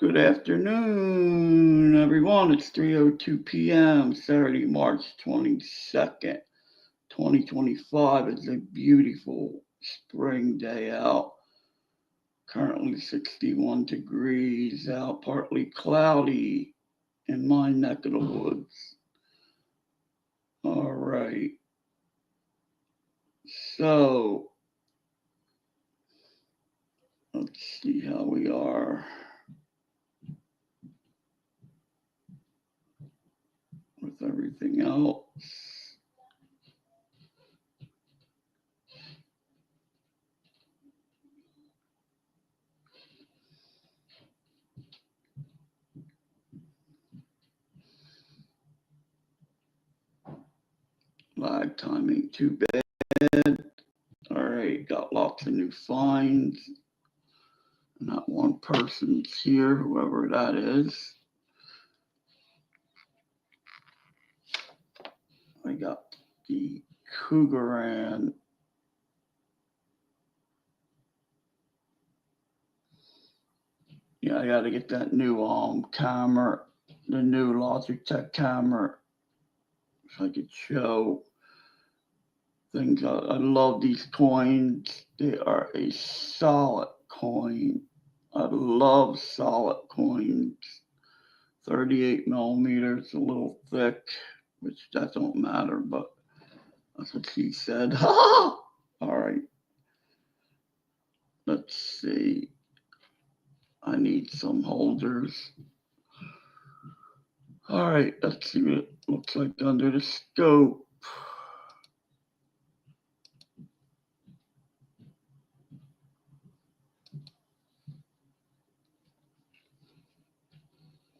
Good afternoon, everyone. It's 3:02 p.m. Saturday, March 22nd, 2025. It's a beautiful spring day out. Currently 61 degrees out, partly cloudy in my neck of the woods. All right. So, let's see how we are with everything else. Lag time ain't too bad. All right, got lots of new finds. Not one person's here, whoever that is. I got the Cougaran. Yeah, I got to get that new camera, the new Logitech camera, so I could show things. I love these coins. They are a solid coin. I love solid coins. 38 millimeters, a little thick, which that don't matter, but that's what she said. All right. Let's see. I need some holders. All right, let's see what it looks like under the scope.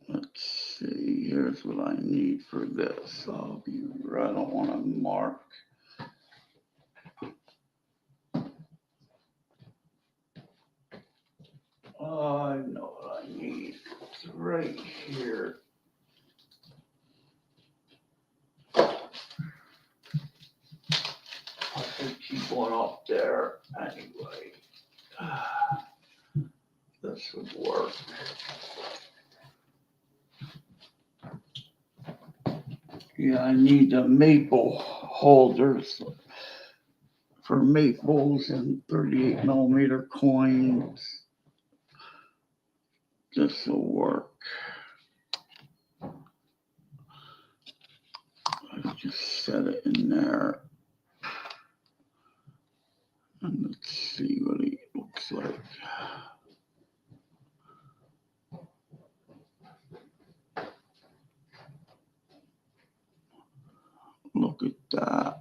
Let's see, here's what I need for this. I'll be right, I don't want to mark. I know what I need. It's right here. I could keep one up there anyway. This would work. Yeah, I need the maple holders for maples and 38 millimeter coins. This will work. I just set it in there. And let's see what it looks like. Look at that.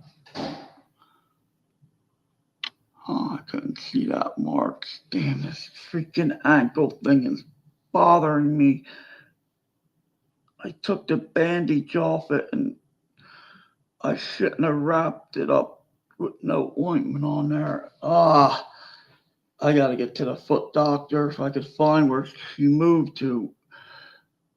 Oh, I couldn't see that mark. Damn, this freaking ankle thing is bothering me. I took the bandage off it and I shouldn't have wrapped it up with no ointment on there. I gotta get to the foot doctor if I could find where she moved to.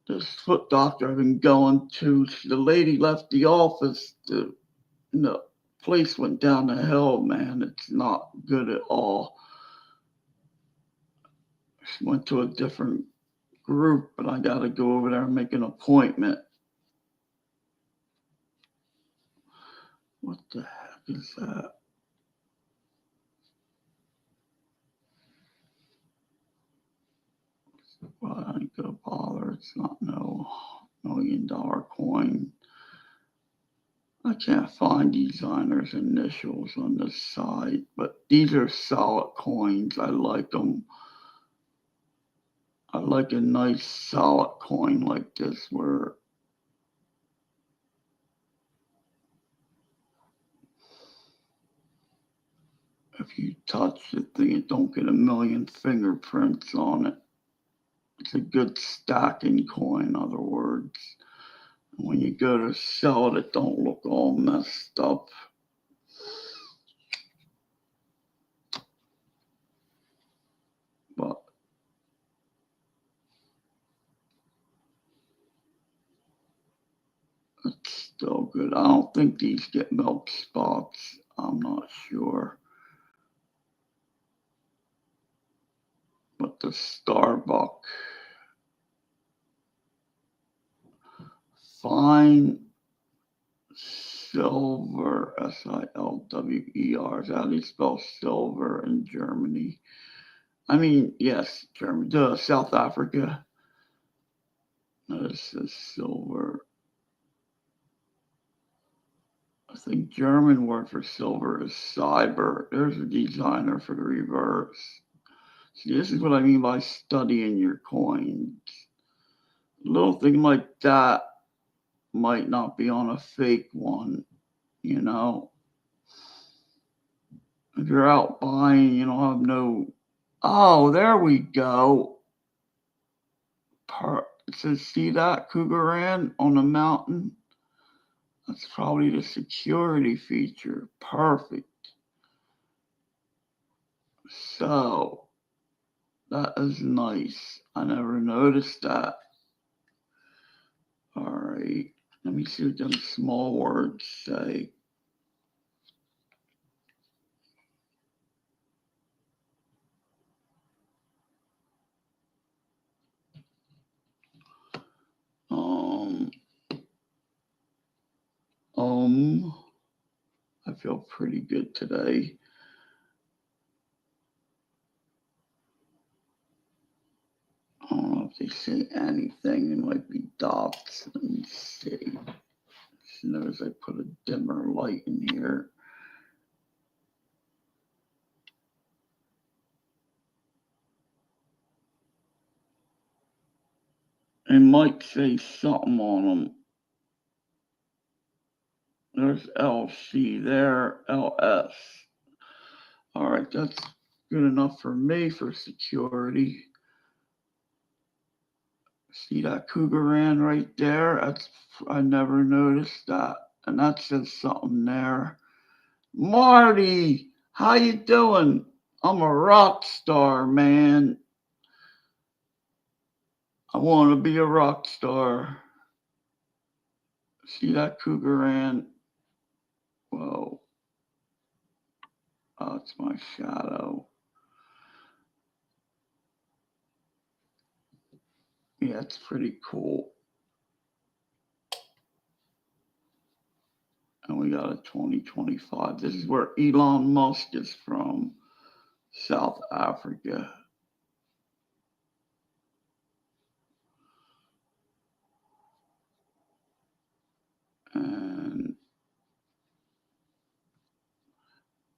This foot doctor I've been going to, the lady left the office. The place went down the hill, man. It's not good at all. She went to a different group, but I got to go over there and make an appointment. What the heck is that? Well, I ain't gonna bother. It's not no $1 million coin. I can't find designer's initials on this side, but these are solid coins. I like them. I like a nice solid coin like this where if you touch the thing, it don't get a million fingerprints on it. It's a good stacking coin, in other words. When you go to sell it, it don't look all messed up. But it's still good. I don't think these get milk spots. I'm not sure. But the Starbuck Fine Silver, Silwer. Is how they spell silver in Germany. I mean, yes, Germany, South Africa. No, this is silver. I think German word for silver is cyber. There's a designer for the reverse. See, this is what I mean by studying your coins. A little thing like that might not be on a fake one, you know. If you're out buying, you don't have no. Oh, there we go. It says, see that Cougaran on the mountain? That's probably the security feature. Perfect. So, that is nice. I never noticed that. All right. Let me see what them small words say. I feel pretty good today. I don't know if they say anything. It might be dots. Let me see. Notice I put a dimmer light in here. It might say something on them. There's LC there, LS. All right, that's good enough for me for security. See that Cougaran right there? I never noticed that. And that says something there. Marty, how you doing? I'm a rock star, man. I want to be a rock star. See that Cougaran? Whoa. Oh, it's my shadow. Yeah, it's pretty cool. And we got a 2025. This is where Elon Musk is from, South Africa. And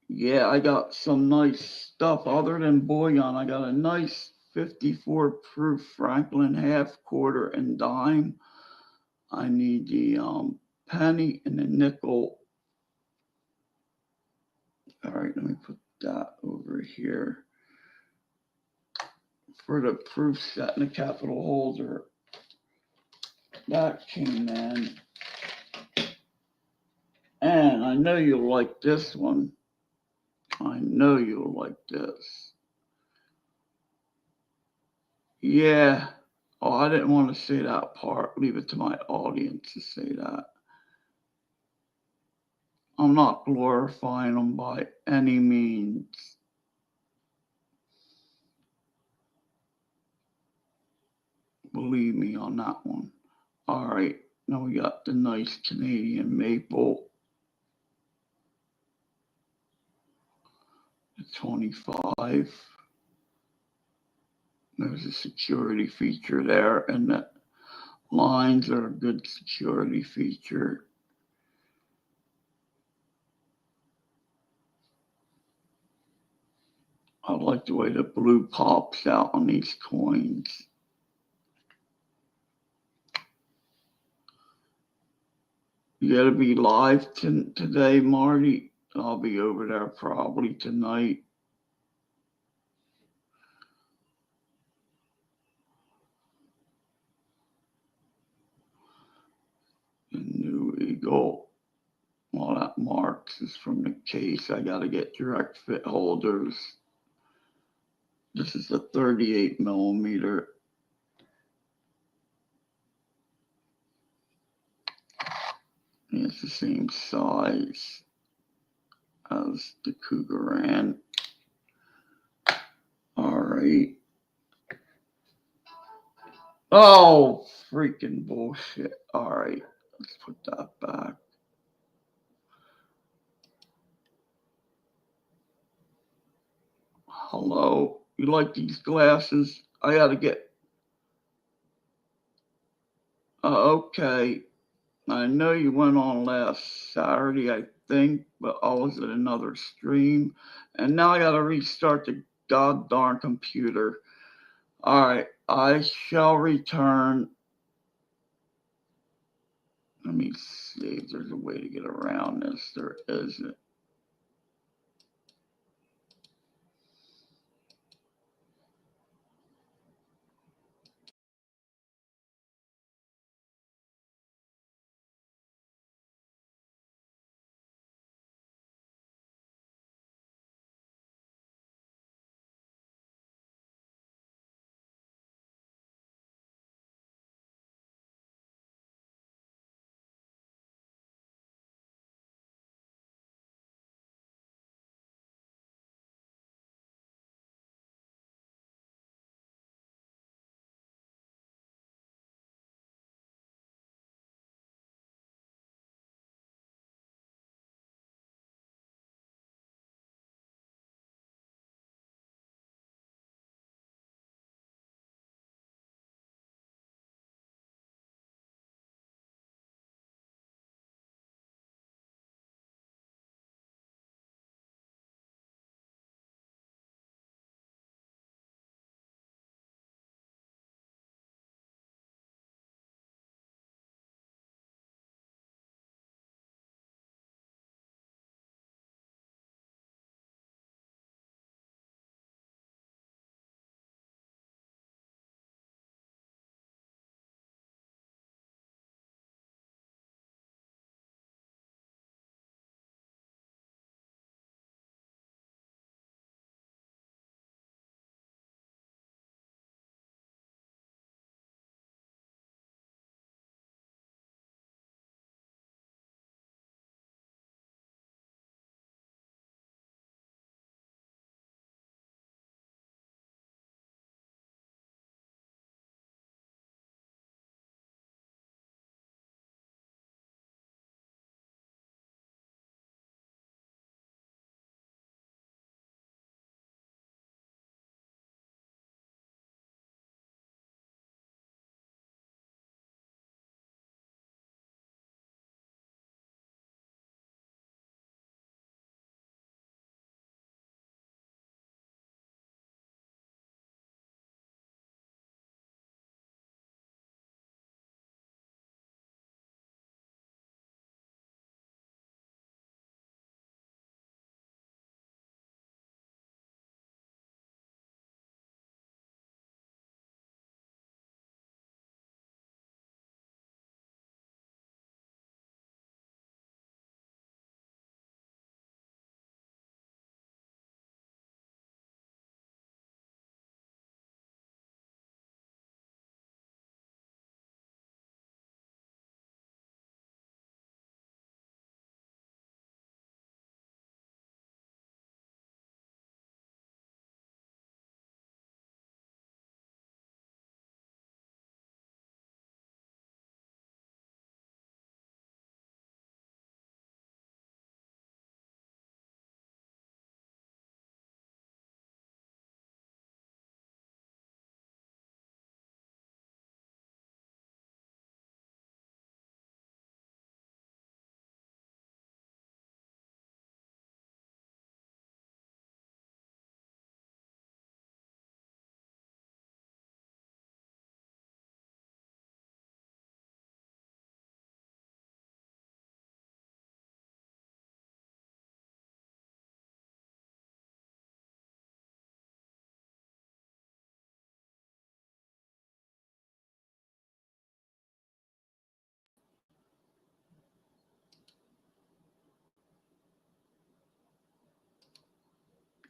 yeah, I got some nice stuff other than bullion. I got a nice 54 proof Franklin half, quarter, and dime. I need the penny and the nickel. All right, let me put that over here. For the proof set and the capital holder, that came in. And I know you'll like this one. I know you'll like this. Yeah. Oh, I didn't want to say that part. Leave it to my audience to say that. I'm not glorifying them by any means. Believe me on that one. All right. Now we got the nice Canadian maple. The 25. There's a security feature there, and the lines are a good security feature. I like the way the blue pops out on these coins. You gotta be live today, Marty. I'll be over there probably tonight. The New Eagle. Well, that marks is from the case. I gotta get direct fit holders. This is a 38 millimeter. It's the same size as the Cougaran. All right. Oh, freaking bullshit. All right. Let's put that back. Hello, you like these glasses? I gotta get. Okay, I know you went on last Saturday, I think, but I was at another stream, and now I gotta restart the goddamn computer. All right, I shall return. Let me see if there's a way to get around this. There isn't.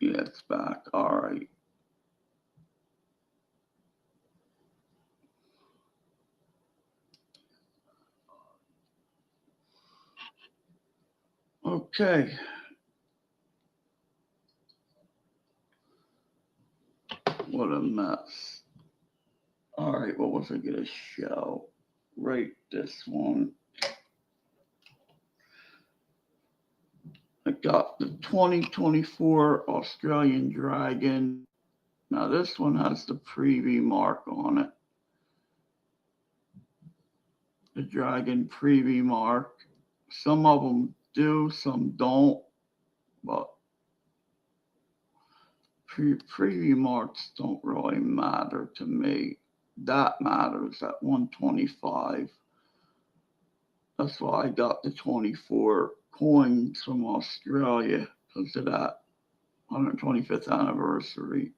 Yeah, it's back. All right. Okay. What a mess. All right, what was I gonna show? Right, this one. I got the 2024 Australian Dragon. Now this one has the preview mark on it. The Dragon preview mark. Some of them do, some don't, but preview marks don't really matter to me. That matters at 125. That's why I got the 24 coins from Australia, because of that 125th anniversary.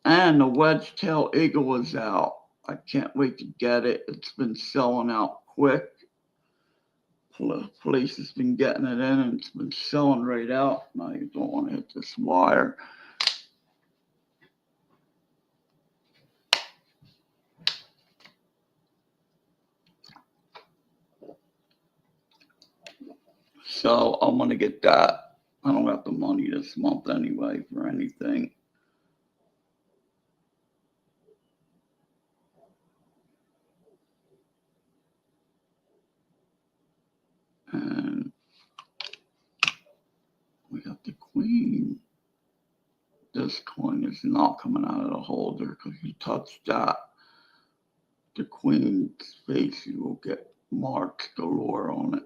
And the wedge-tail eagle is out. I can't wait to get it. It's been selling out quick. Police has been getting it in, and it's been selling right out. Now you don't want to hit this wire. So I'm going to get that. I don't have the money this month anyway for anything. And we got the queen. This coin is not coming out of the holder because you touch that, the queen's face, you will get marks galore on it.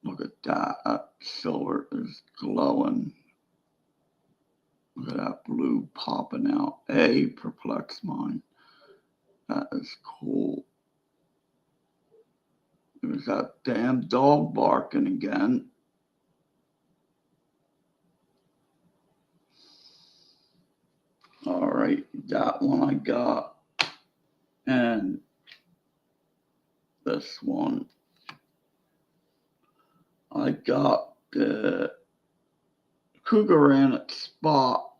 Look at that. That silver is glowing. Look at that blue popping out. Perplex Mind. That is cool. There's that damn dog barking again. All right, that one I got. And this one. I got the Krugerrand spot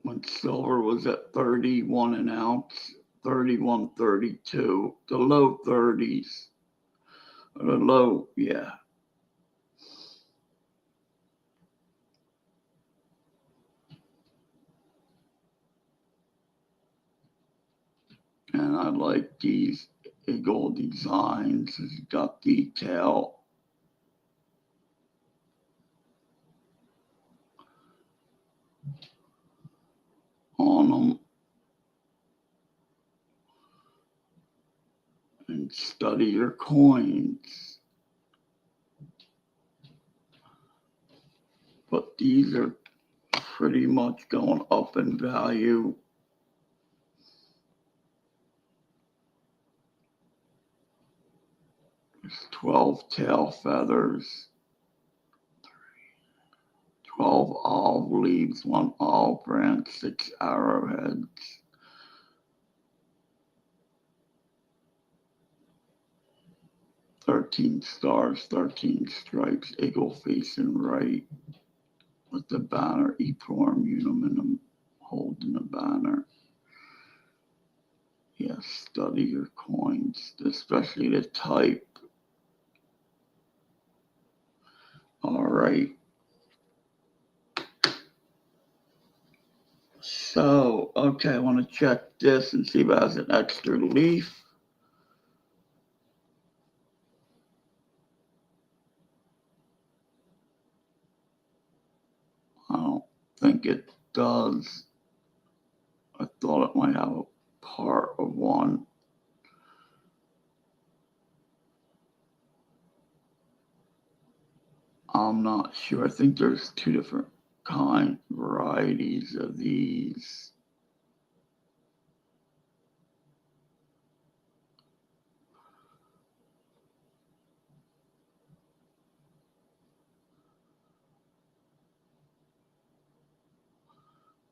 when silver was at 31 an ounce, 31, 32, the low 30s. The low, yeah. And I like these eagle designs. It's got detail. On them. And study your coins. But these are pretty much going up in value. There's 12 tail feathers, 12 olive leaves, 1 olive branch, 6 arrowheads. "13 stars, 13 stripes, eagle facing right with the banner, Ephraim Unum holding the banner." Yes, study your coins, especially the type. All right. So, okay, I want to check this and see if it has an extra leaf. I don't think it does. I thought it might have a part of one. I'm not sure. I think there's 2 different varieties of these.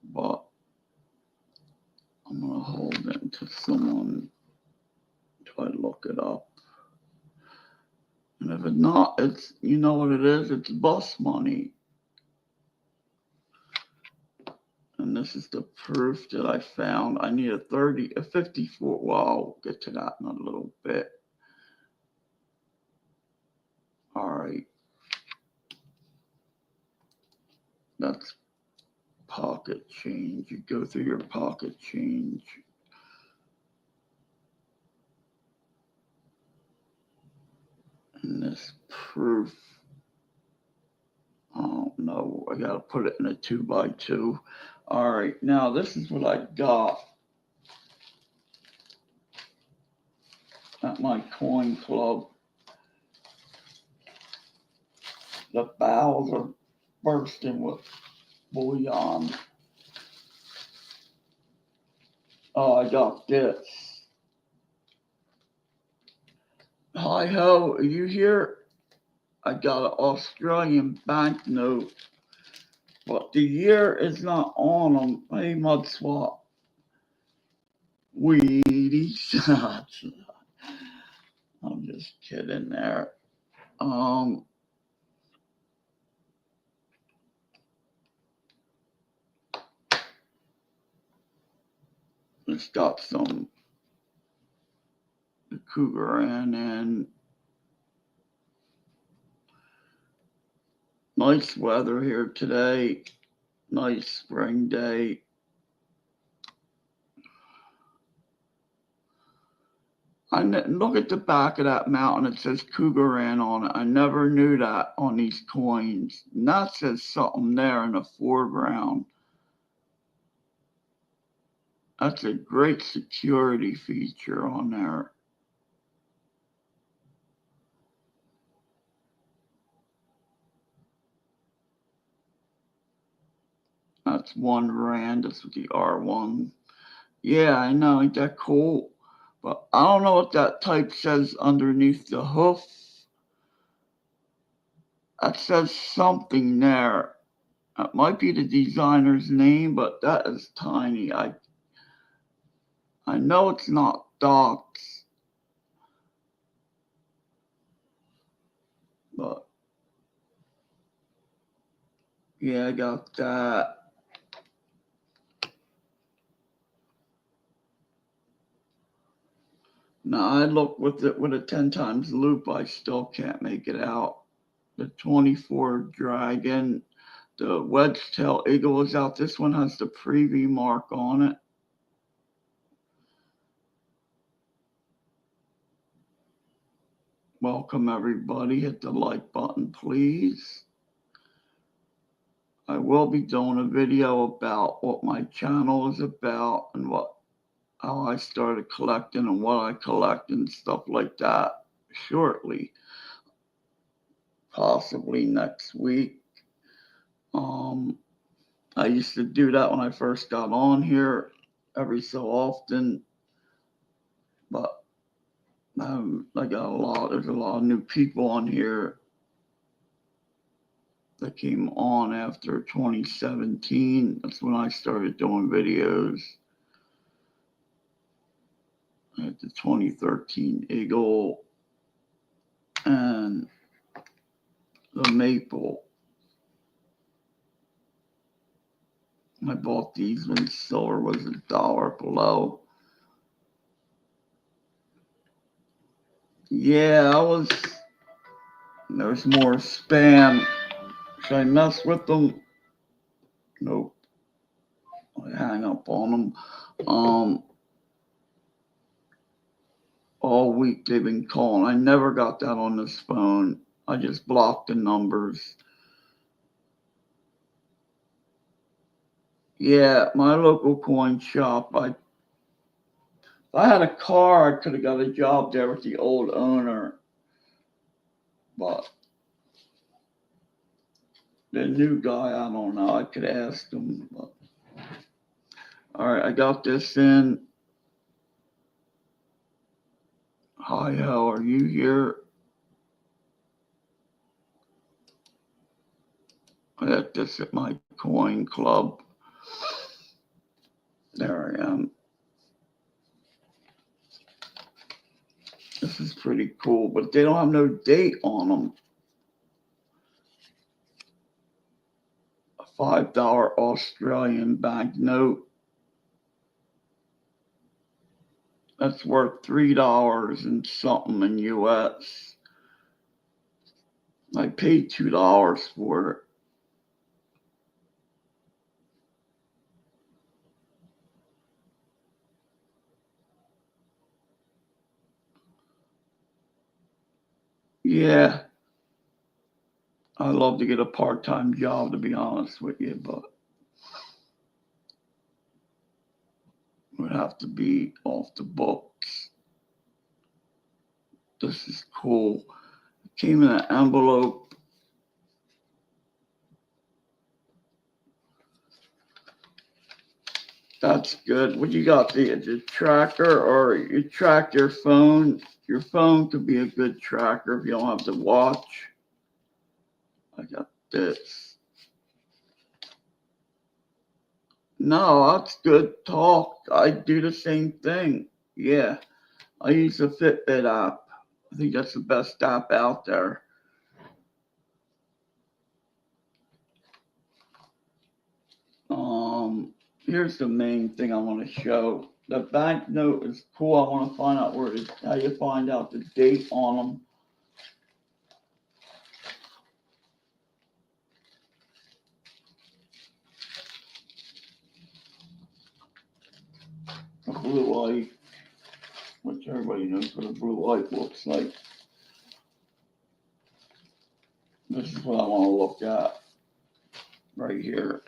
But I'm going to hold it until someone try to look it up. And if it's not, it's, you know what it is? It's bus money. And this is the proof that I found. I need a 54. Well, I'll get to that in a little bit. All right. That's pocket change. You go through your pocket change. And this proof, I don't know. I gotta put it in a 2x2. All right, now this is what I got at my coin club. The barrels are bursting with bullion. Oh, I got this. Hi ho, are you here? I got an Australian banknote, but the year is not on them. Hey, Mud Swap. Weedy shots. I'm just kidding there. It's got some Krugerrand and nice weather here today. Nice spring day. Look at the back of that mountain. It says Krugerrand on it. I never knew that on these coins. And that says something there in the foreground. That's a great security feature on there. That's 1 rand. That's what the R1. Yeah, I know. Ain't that cool? But I don't know what that type says underneath the hoof. That says something there. That might be the designer's name, but that is tiny. I know it's not dots. But yeah, I got that. Now I look with it with a 10 times loop, I still can't make it out. The 24 Dragon, the wedge tail eagle is out. This one has the preview mark on it. Welcome everybody. Hit the like button, please. I will be doing a video about what my channel is about and how I started collecting and what I collect and stuff like that shortly. Possibly next week. I used to do that when I first got on here every so often, but I got there's a lot of new people on here that came on after 2017. That's when I started doing videos. I had the 2013 Eagle and the Maple. I bought these when silver was $1 below. Yeah, there's more spam. Should I mess with them? Nope. I hang up on them. All week they've been calling. I never got that on this phone. I just blocked the numbers. Yeah, my local coin shop. If I had a car, I could have got a job there with the old owner. But the new guy, I don't know. I could ask him. But. All right, I got this in. Hi, how are you here? I got this at my coin club. There I am. This is pretty cool, but they don't have no date on them. A $5 Australian banknote. That's worth $3 and something in US. I paid $2 for it. Yeah, I love to get a part-time job, to be honest with you, but it would have to be off the books. This is cool. It came in an envelope. That's good. What you got? The tracker, or you track your phone? Your phone could be a good tracker if you don't have to watch. I got this. No, that's good talk. I do the same thing. Yeah, I use the Fitbit app. I think that's the best app out there. Here's the main thing I want to show. The banknote is cool. I want to find out where it is, how you find out the date on them. A blue light, which everybody knows what a blue light looks like. This is what I want to look at right here.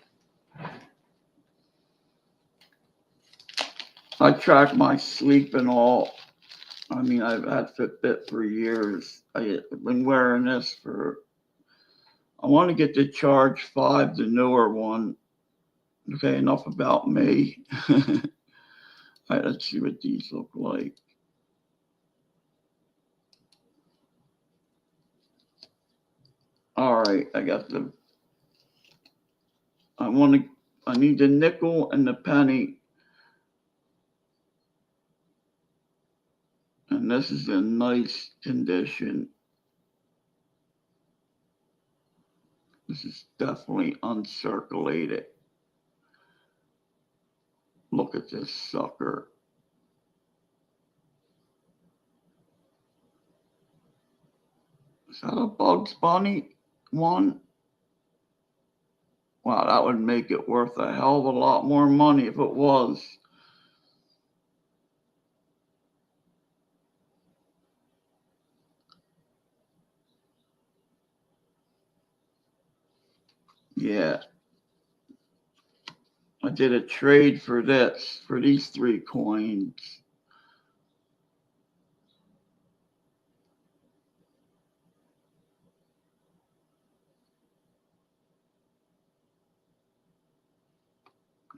I track my sleep and all. I mean, I've had Fitbit for years. I've been wearing this for. I want to get the Charge 5, the newer one. Okay, enough about me. All right, let's see what these look like. All right, I got the. I want to. I need the nickel and the penny, and this is in nice condition. This is definitely uncirculated. Look at this sucker. Is that a Bugs Bunny one? Wow, that would make it worth a hell of a lot more money if it was. Yeah, I did a trade for this, for these 3 coins.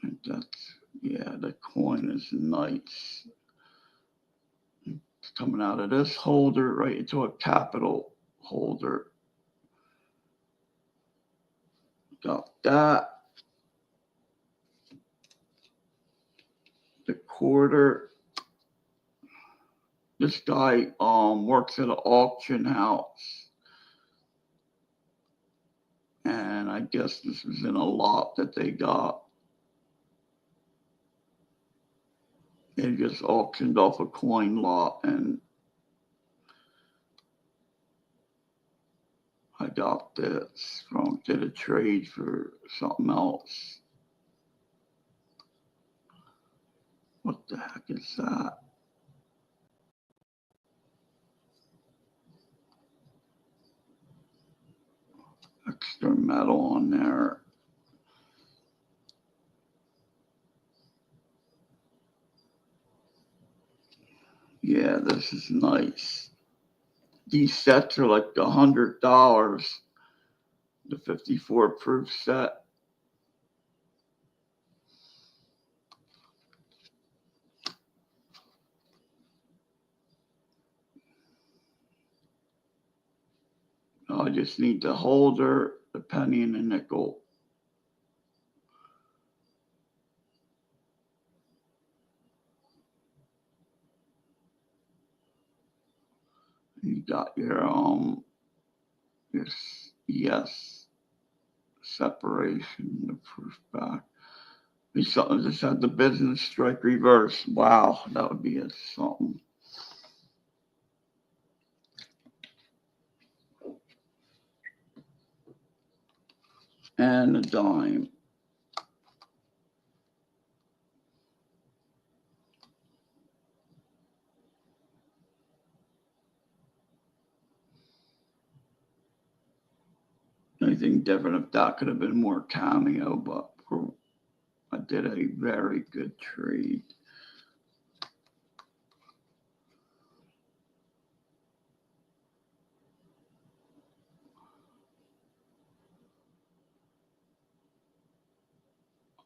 And that's, yeah, the coin is nice. It's coming out of this holder right into a capital holder. Got that. The quarter. This guy works at an auction house. And I guess this was in a lot that they got. They just auctioned off a coin lot, and I got this from, did a trade for something else. What the heck is that? Extra metal on there. Yeah, this is nice. These sets are like $100. The 54 proof set. I just need the holder, the penny, and the nickel. You got your yes, separation, the proof back. Be something just had the business strike reverse. Wow, that would be a something. And a dime. anything different if that could have been more cameo, but I did a very good trade.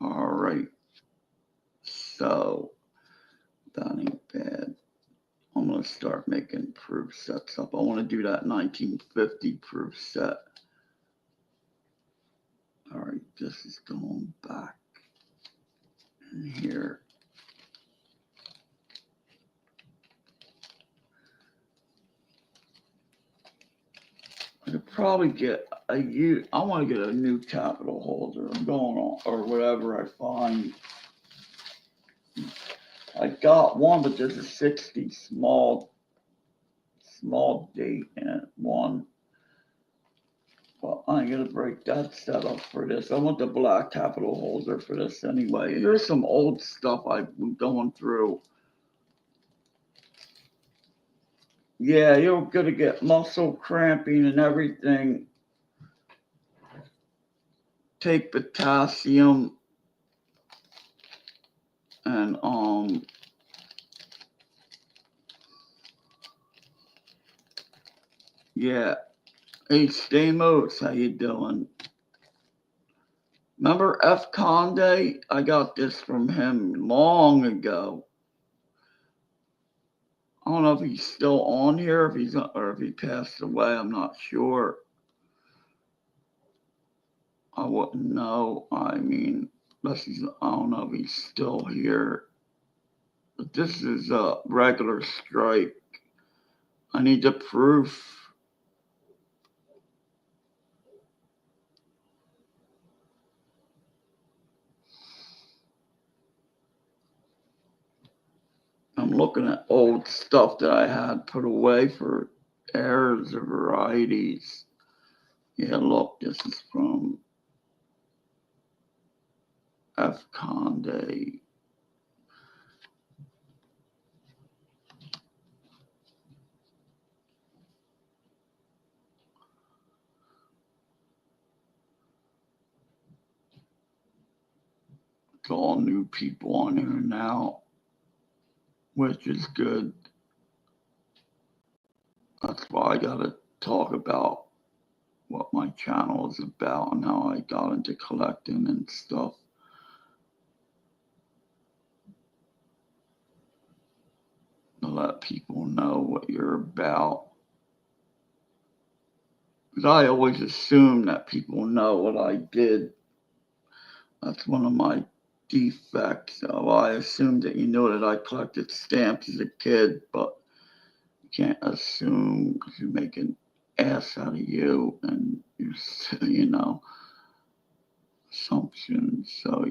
All right. So that ain't bad. I'm going to start making proof sets up. I want to do that 1950 proof set. All right, this is going back in here. I could probably get I want to get a new capital holder. I'm going on, or whatever I find. I got one, but there's a 60 small date in it. One. Well, I'm going to break that setup for this. I want the black capital holder for this anyway. Here's some old stuff I've been going through. Yeah, you're going to get muscle cramping and everything. Take potassium and yeah. Hey Stamos, how you doing? Remember F. Conde? I got this from him long ago. I don't know if he's still on here, or if he passed away. I'm not sure. I wouldn't know. I mean, I don't know if he's still here. But this is a regular strike. I need the proof. I'm looking at old stuff that I had put away for errors or varieties. Yeah, look, this is from F. Conde. It's all new people on here now, which is good. That's why I gotta talk about what my channel is about and how I got into collecting and stuff. To let people know what you're about. Because I always assume that people know what I did. That's one of my defects. So I assumed that you know that I collected stamps as a kid, but you can't assume because you make an ass out of you and you assumptions. So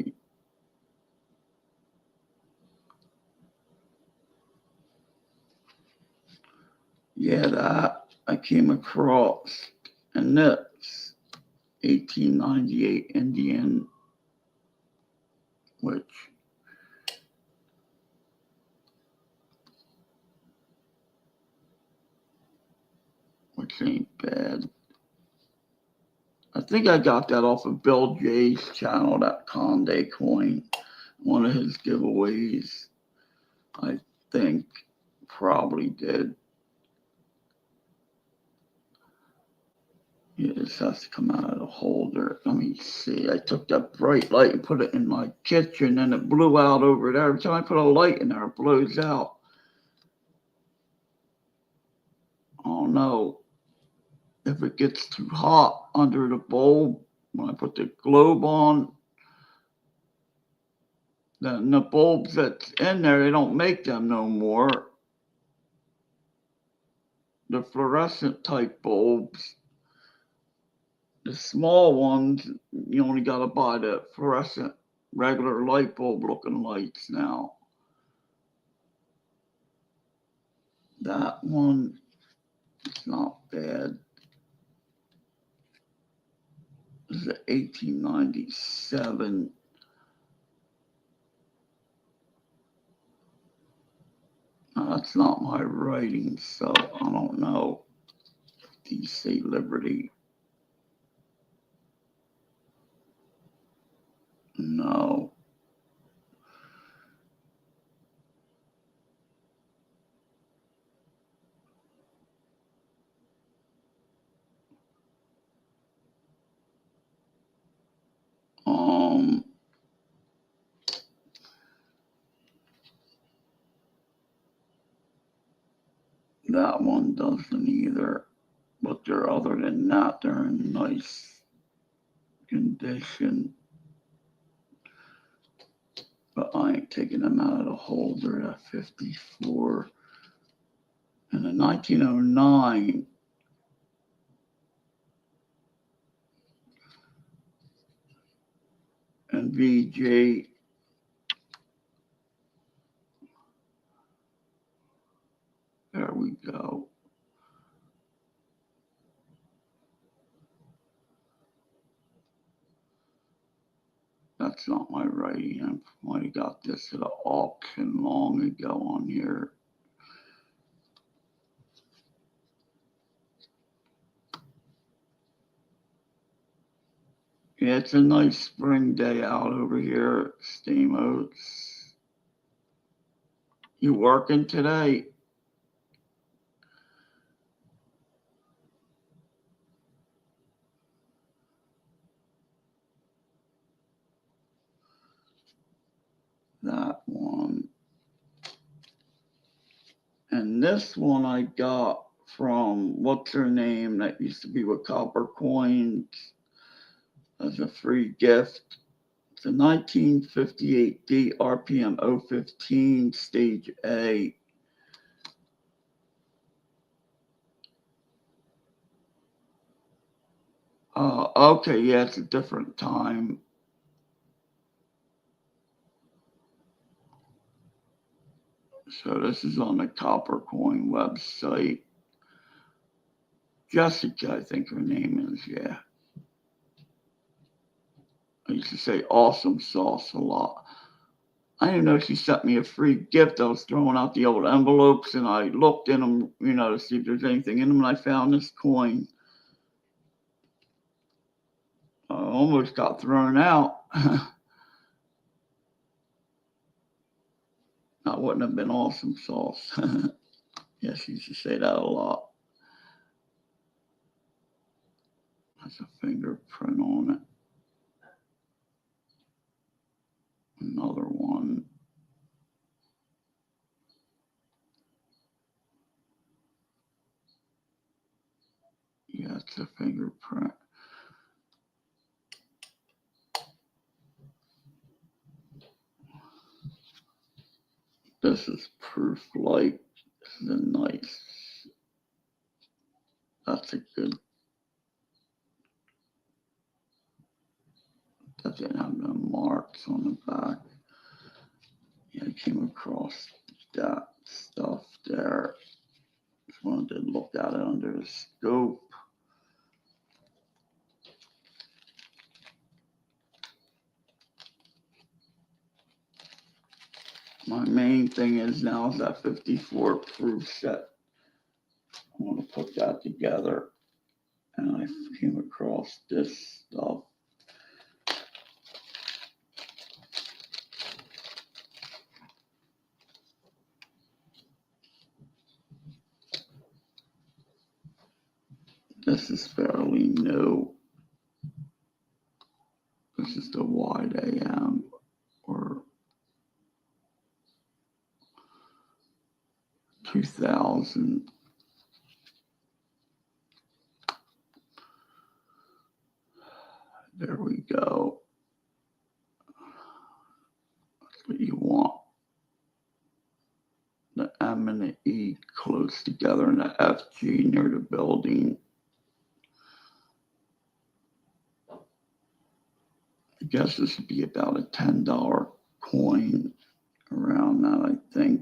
yeah, that I came across, and this 1898 Indian, which ain't bad. I think I got that off of Bill J's channel, that Conde coin, one of his giveaways. I think probably did. Yeah, this has to come out of the holder. Let me see. I took that bright light and put it in my kitchen, and it blew out over there. Every time I put a light in there, it blows out. Oh no. If it gets too hot under the bulb, when I put the globe on, then the bulbs that's in there, they don't make them no more. The fluorescent type bulbs, the small ones, you only got to buy the fluorescent regular light bulb looking lights now. That one, it's not bad. This is 1897. That's not my writing, so I don't know. These say Liberty. No. Um, that one doesn't either. But they're other than that, they're in nice condition. But I ain't taking them out of the holder at 54. And in 1909, and VJ, there we go. That's not my writing. I might have got this at an auction long ago on here. Yeah, it's a nice spring day out over here at Steamboats. You working today? That one. And this one I got from, what's her name, that used to be with Copper Coins as a free gift. It's a 1958 D RPM 015 Stage A. Okay, yeah, it's a different time. So this is on the Copper Coin website. Jessica, I think her name is, yeah. I used to say awesome sauce a lot. I didn't know she sent me a free gift. I was throwing out the old envelopes and I looked in them, to see if there's anything in them, and I found this coin. I almost got thrown out. That wouldn't have been awesome sauce. Yeah, she used to say that a lot. There's a fingerprint on it. Another one. Yeah, it's a fingerprint. This is Proof Light. This is a nice. That's a good. That didn't have no marks on the back. Yeah, I came across that stuff there. Just wanted to look at it under the scope. My main thing is now is that 54 proof set. I want to put that together. And I came across this stuff. This is fairly new. This is the wide AM or 2000. There we go. That's what you want. The M and the E close together and the FG near the building. I guess this would be about a $10 coin around that, I think.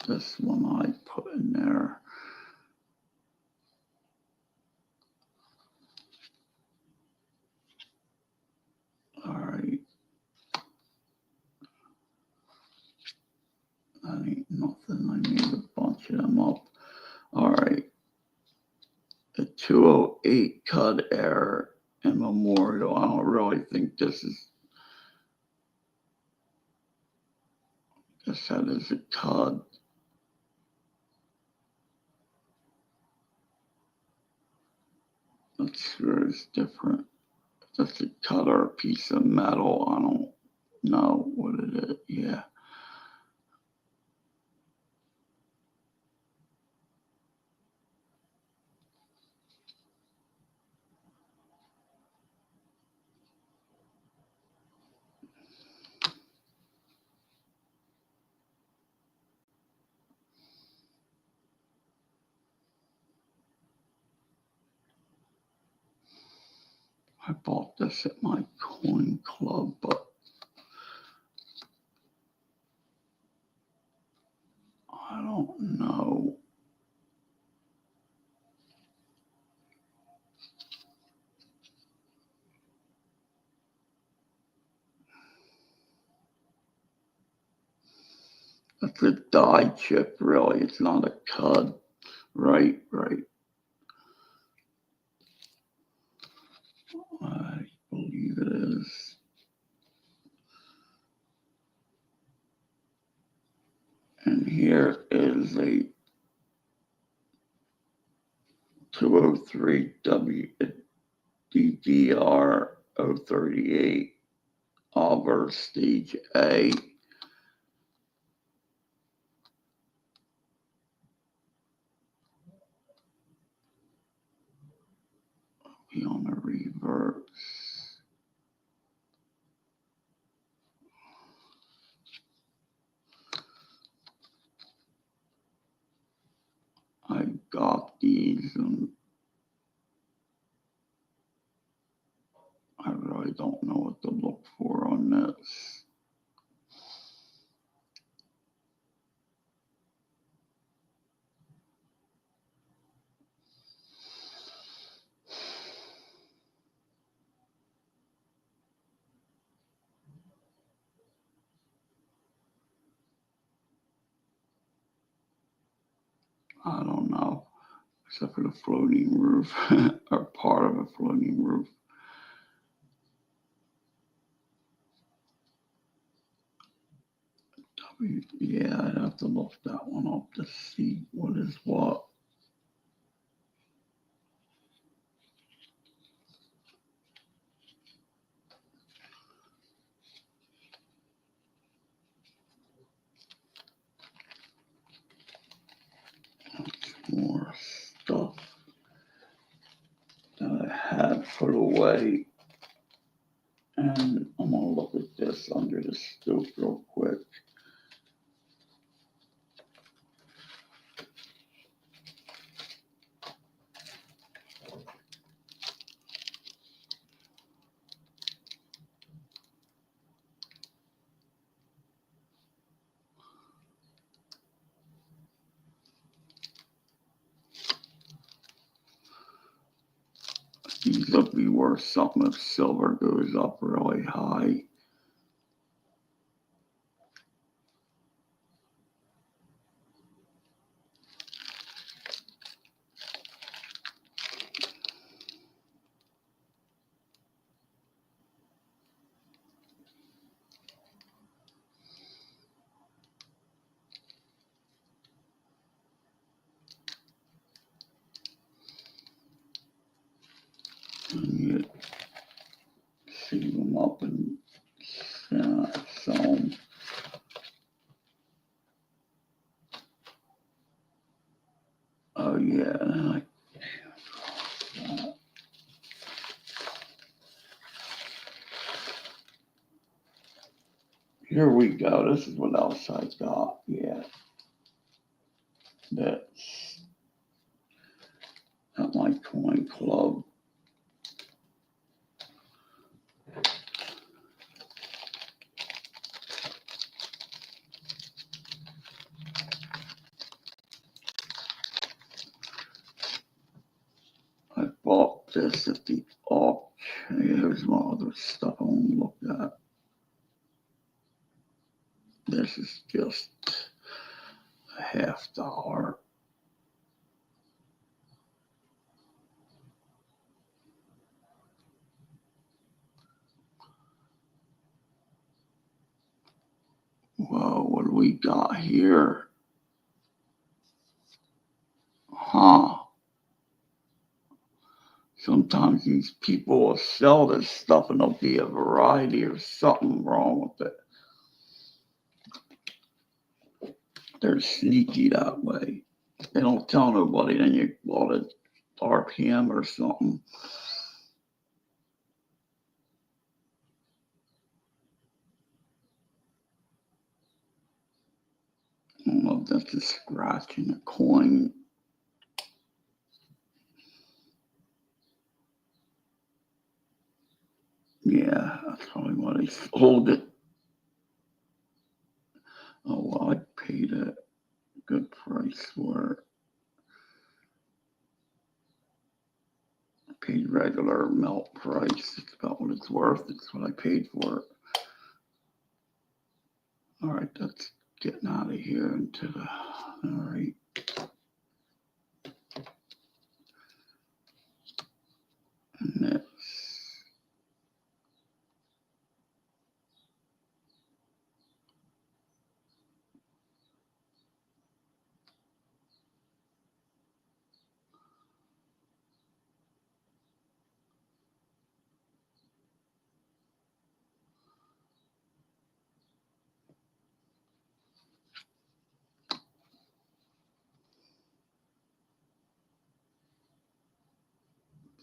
This one I put in there. All right. That ain't nothing. I made a bunch of them up. All right. The 208 cut error and Memorial. I don't really think this is. I guess that is a cud. That's sure is different. That's a cut or a piece of metal. I don't know what it is. Yeah. I bought this at my coin club, but I don't know. It's a die chip, really. It's not a cud. Right. I believe it is. And here is a 203 DDR 038 Auburn Stage A. Be on the reverse. I got these and I really don't know what to look for on this. I don't know, except for the floating roof or part of a floating roof. Yeah, I'd have to look that one up to see what is what. More stuff that I had put away. And I'm gonna look at this under the scope real quick. These will be worth something if silver goes up really high. And you see them up and sell them. Oh yeah, here we go. This is what else I got. Yeah, that's at my coin club. I bought this at the auction. Here's my other stuff I want to look at. This is just a $50. we got here? Huh. Sometimes these people will sell this stuff and there'll be a variety or something wrong with it. They're sneaky that way. They don't tell nobody, then you bought a RPM or something. I don't know if that's a scratch in a coin. Yeah, that's probably why they sold it. Oh, well, I paid a good price for it. I paid regular melt price. It's about what it's worth. It's what I paid for it. All right, that's getting out of here into the, all right. And that's,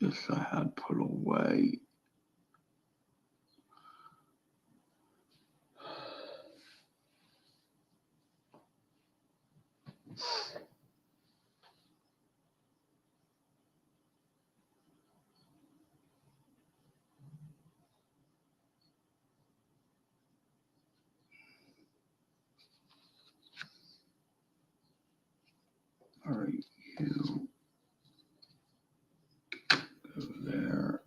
this I had put away. All right, you go there.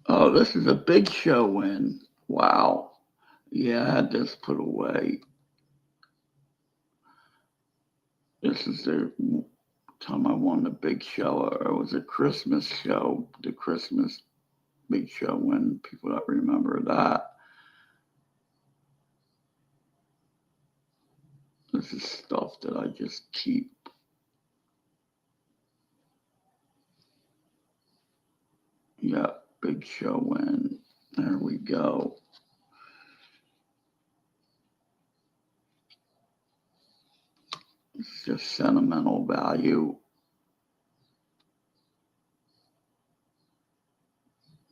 Oh, this is a Big Show win. Wow. Yeah, I had this put away. This is the time I won the Big Show. It was a Christmas show, the Christmas Big Show win. People that remember that. This is stuff that I just keep. Yeah, Big Show win. There we go. It's just sentimental value.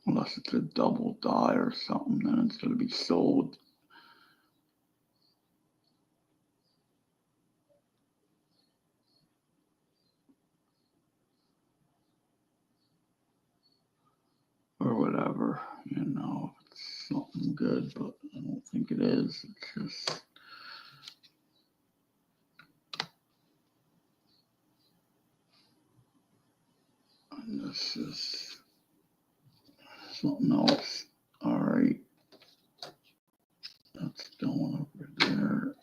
Unless it's a double die or something, then it's going to be sold. Or whatever, you know, if it's something good, but I don't think it is. It's just and this is something else. All right, that's going over there.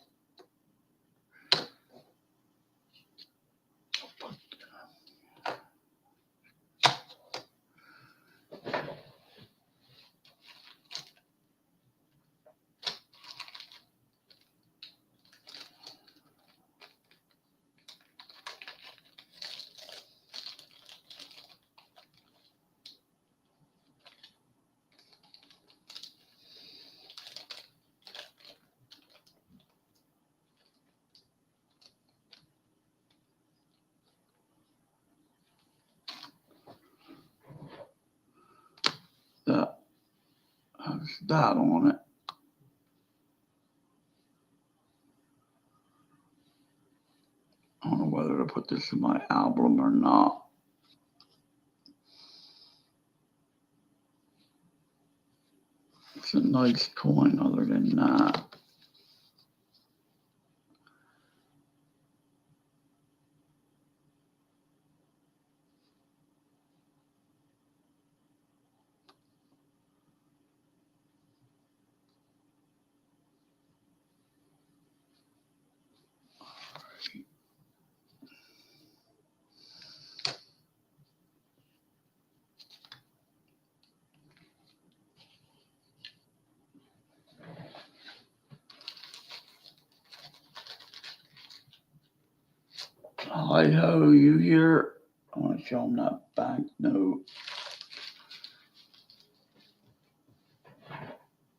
That has that on it. I don't know whether to put this in my album or not. It's a nice coin other than that. Hi ho, you here? I want to show them that banknote.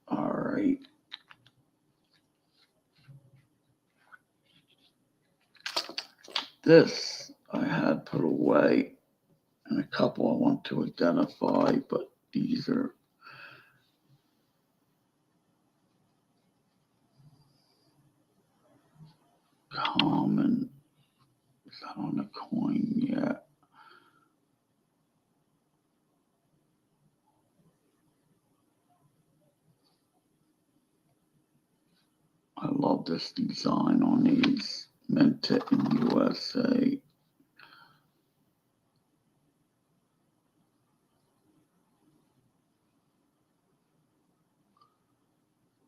All right. This I had put away, and a couple I want to identify, but these are common. Is that on the coin yet? I love this design on these. Minted in USA.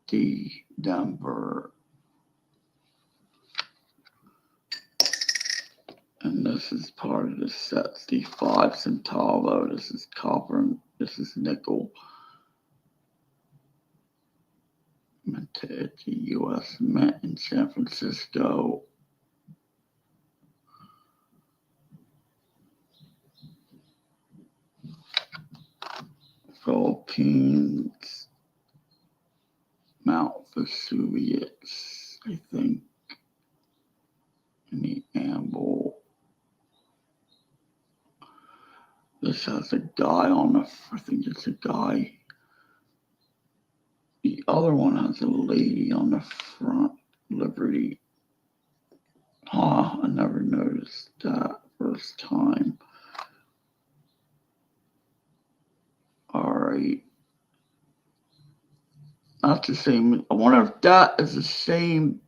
D. Denver. And this is part of the set. The 5 centavo. This is copper and this is nickel. Minted at the US Mint in San Francisco. Philippines. Mount Vesuvius, I think. In the amble. This has a guy on the, I think it's a guy. The other one has a lady on the front, Liberty. I never noticed that first time. All right. Not the same. I wonder if that is the same.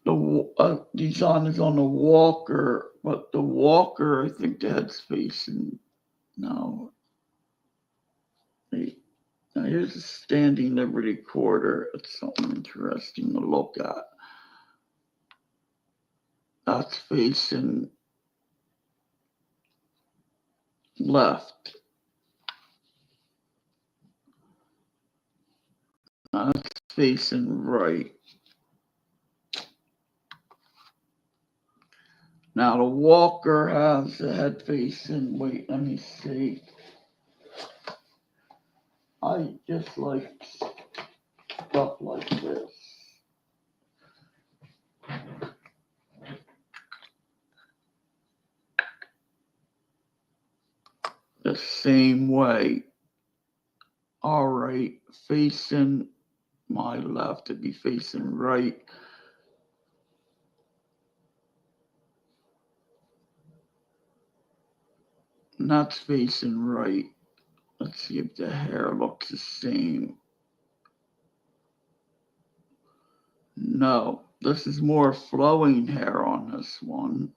The design is on the walker, but the walker, I think the head's facing. No. Wait. Now here's a standing Liberty quarter. It's something interesting to look at. That's facing left. That's facing right. Now the walker has the head facing, wait, let me see. I just like stuff like this. The same way. All right, facing my left, it'd be facing right. And that's facing right. Let's see if the hair looks the same. No, this is more flowing hair on this one.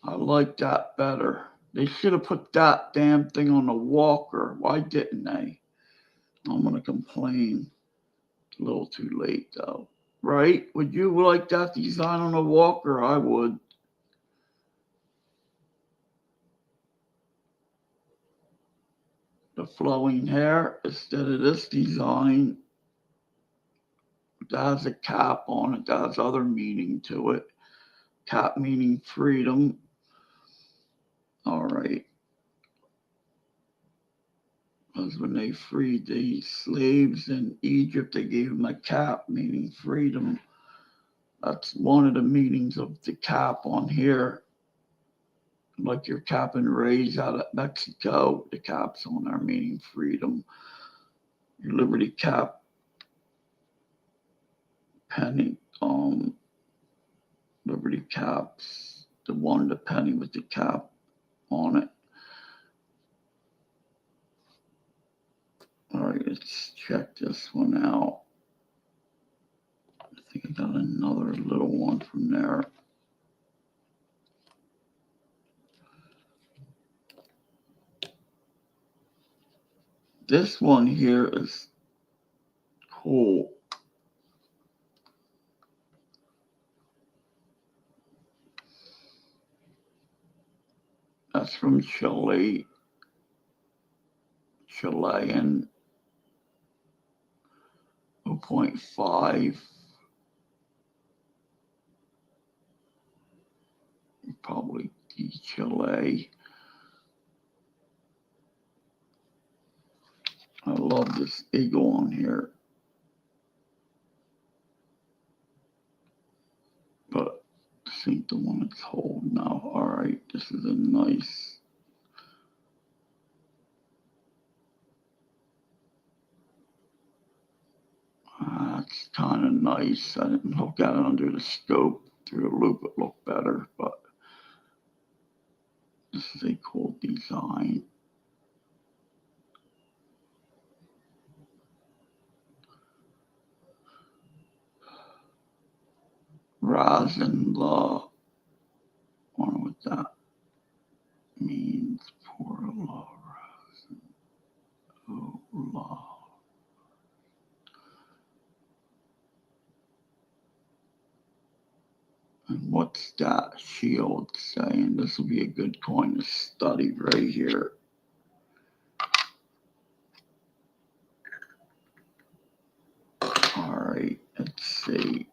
I like that better. They should have put that damn thing on the walker. Why didn't they? I'm going to complain. It's a little too late, though. Right? Would you like that design on the walker? I would. The flowing hair instead of this design. That has a cap on it. That has other meaning to it. Cap meaning freedom. All right. Because when they freed the slaves in Egypt, they gave them a cap meaning freedom. That's one of the meanings of the cap on here. Like your cap and rays out of Mexico, the cap's on there meaning freedom. Your Liberty cap penny, Liberty caps, the one, the penny with the cap on it. All right, let's check this one out. I think I got another little one from there. This one here is cool. That's from Chile. Chilean 0.5. Republic de Chile. I love this eagle on here. But this ain't the one it's holding now. Alright, this is a nice. That's kind of nice. I didn't look at it under the scope. Through the loop it looked better, but this is a cool design. Rasenla. I wonder what that means. Poor La Rasen. Oh, La. And what's that shield saying? This will be a good coin to study right here. All right, let's see.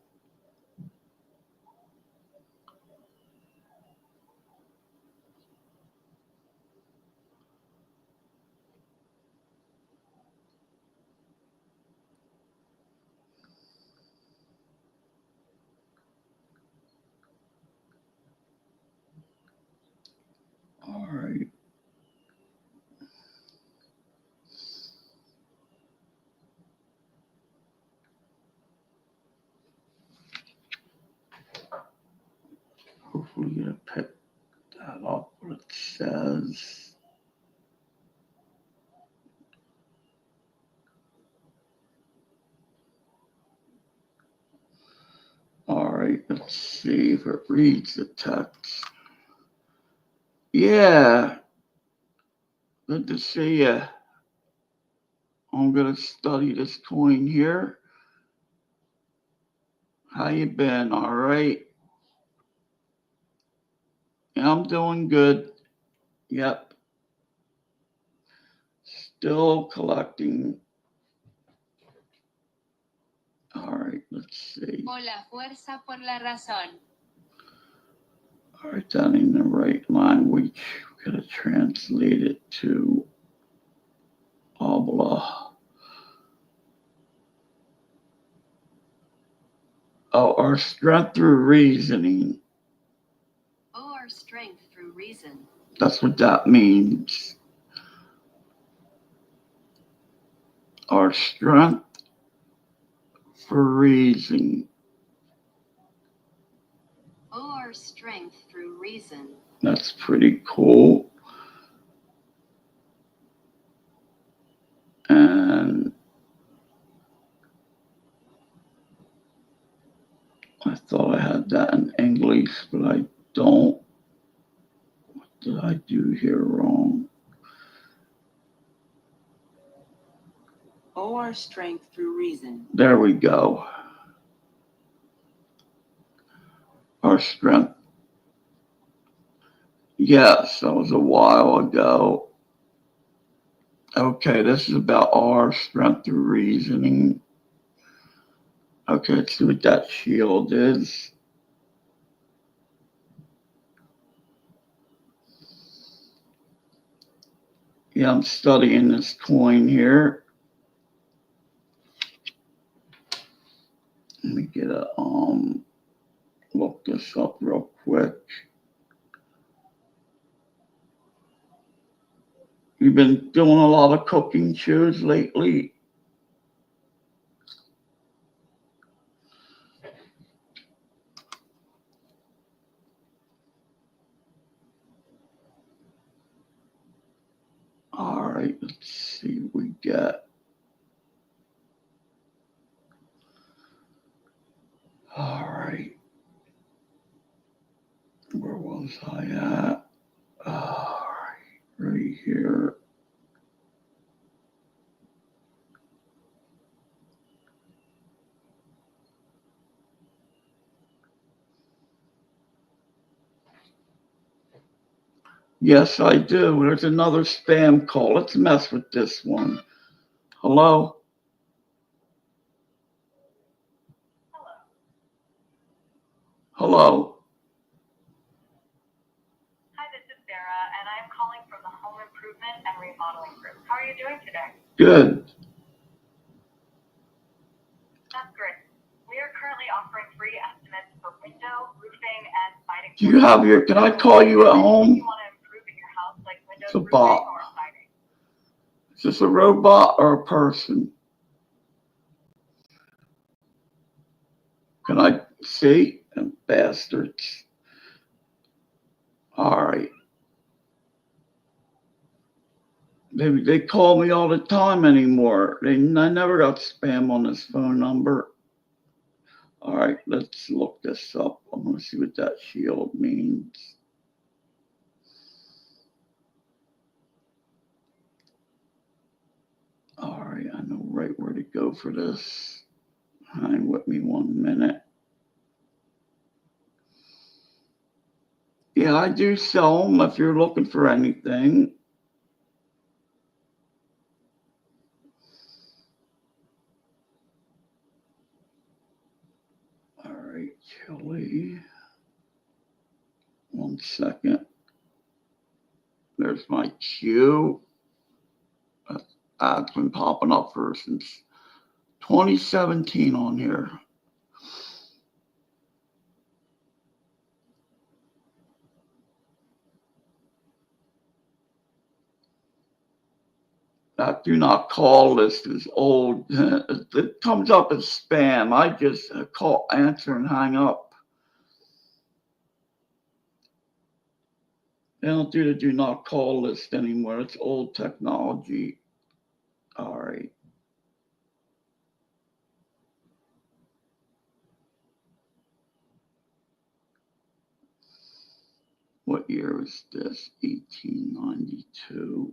All right. Hopefully you're gonna pick that up what it says. All right, let's see if it reads the text. Yeah, good to see you. I'm gonna study this coin here. How you been? All right. Yeah, I'm doing good. Yep. Still collecting. All right, let's see. O la fuerza por la razón. All right, that ain't the right language. We gotta translate it to habla. Oh, our strength through reasoning. Oh, our strength through reason. That's what that means. Our strength for reason. Oh, our strength through reason. That's pretty cool. And I thought I had that in English, but I don't. What did I do here wrong? Oh, our strength through reason. There we go. Our strength. Yes, that was a while ago. Okay, this is about our strength through reasoning. Okay, let's see what that shield is. Yeah, I'm studying this coin here. Let me get a look this up real quick. You've been doing a lot of cooking shows lately. All right, let's see what we get. All right. Where was I at? All right, right here. Yes, I do. There's another spam call. Let's mess with this one. Hello? Hello? Improvement and Remodeling Group. How are you doing today? Good. That's great. We are currently offering free estimates for window, roofing, and siding. Do you have your, can I call you at home? You want to improve in your house, like windows, It's a roofing, bot. or siding? Is this a robot or a person? Can I see? Them bastards. All right. They call me all the time anymore. I never got spam on this phone number. All right, let's look this up. I'm going to see what that shield means. All right, I know right where to go for this. Hang with me 1 minute. Yeah, I do sell them if you're looking for anything. All right, Chili. 1 second. There's my queue. That ad's been popping up for since 2017 on here. That do not call list is old. It comes up as spam. I just call, answer, and hang up. They don't do the do not call list anymore. It's old technology. All right. What year was this? 1892.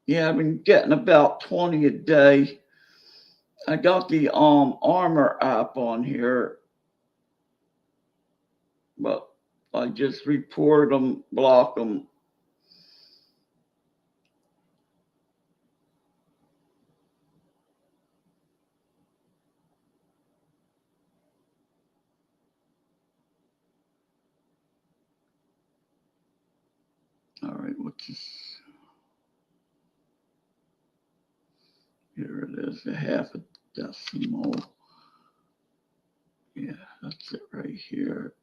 Yeah, I've been getting about 20 a day. I got the Armor app on here, but I just report them, block them. All right, what's this? Here it is, a half a decimal. Yeah, that's it right here.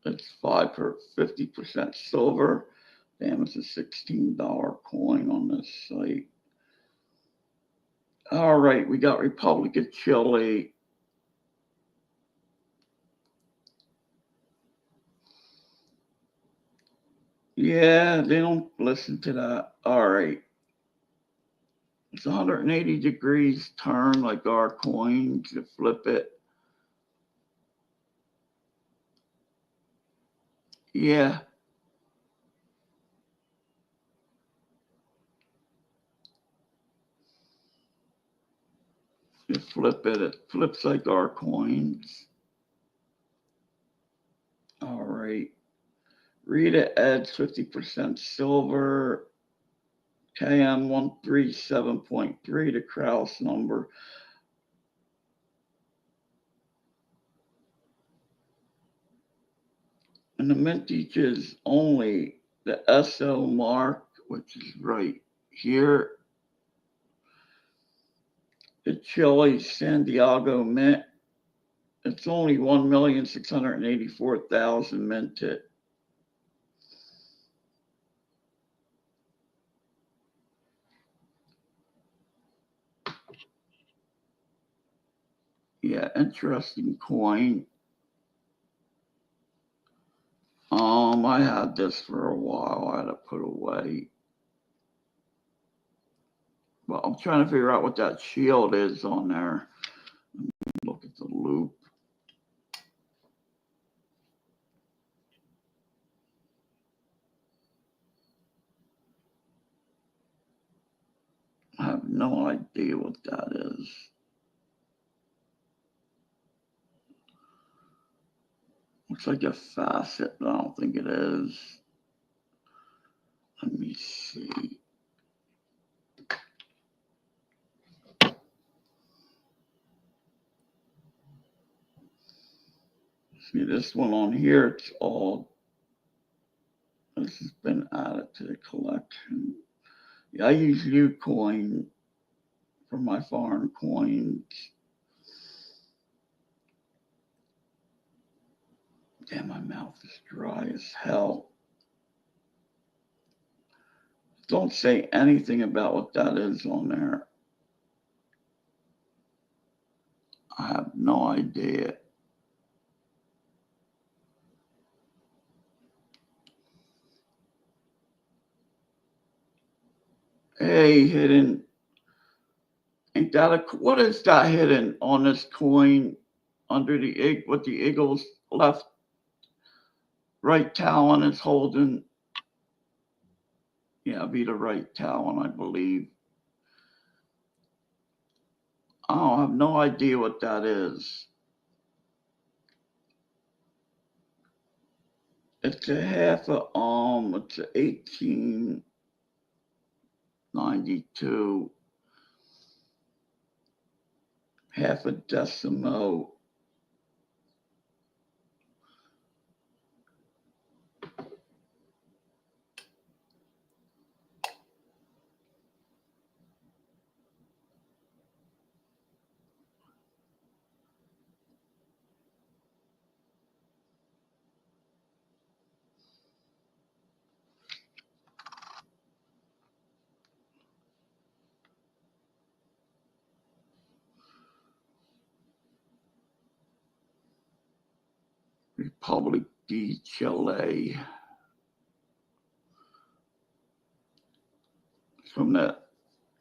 That's 5 for 50% silver. Damn, it's a $16 coin on this site. All right, we got Republic of Chile. Yeah, they don't listen to that. All right. It's 180 degrees turn like our coins. You flip it. Yeah. You flip it. It flips like our coins. All right. Rita adds 50% silver. KM 137.3 to Kraus number. And the mintage is only the SL mark, which is right here. The Chile Santiago mint. It's only 1,684,000 minted. Yeah, interesting coin. I had this for a while. I had to put away. Well, I'm trying to figure out what that shield is on there. Look at the loop. I have no idea what that is. Looks like a facet, but I don't think it is. Let me see. See this one on here, it's all This has been added to the collection. Yeah, I use Ucoin for my foreign coins. Damn, my mouth is dry as hell. Don't say anything about what that is on there. I have no idea. Hey, hidden. Ain't that a, what is that hidden on this coin under the egg? What the eagle's left right talon is holding? Yeah, be the right talon, I believe. I have no idea what that is. It's a half a it's a 1892, half a decimo. Republic de Chile. It's from the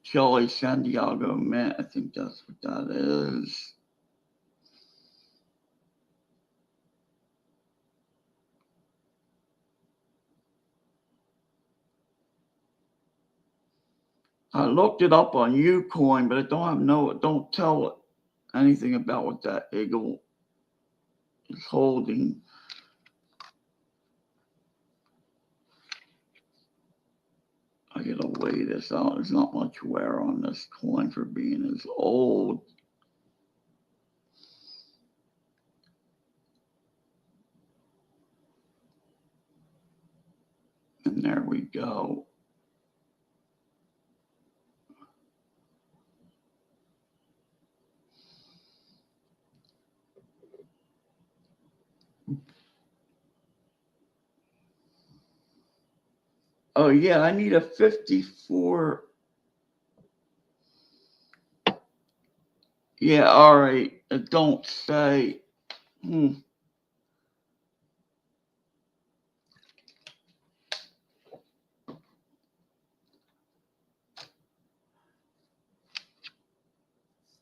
Chile Santiago Mint. I think that's what that is. I looked it up on Ucoin, but don't tell it anything about what that eagle is holding. I gotta weigh this out. There's not much wear on this coin for being as old. And there we go. Oh yeah, I need a 54. Yeah, all right. It don't say.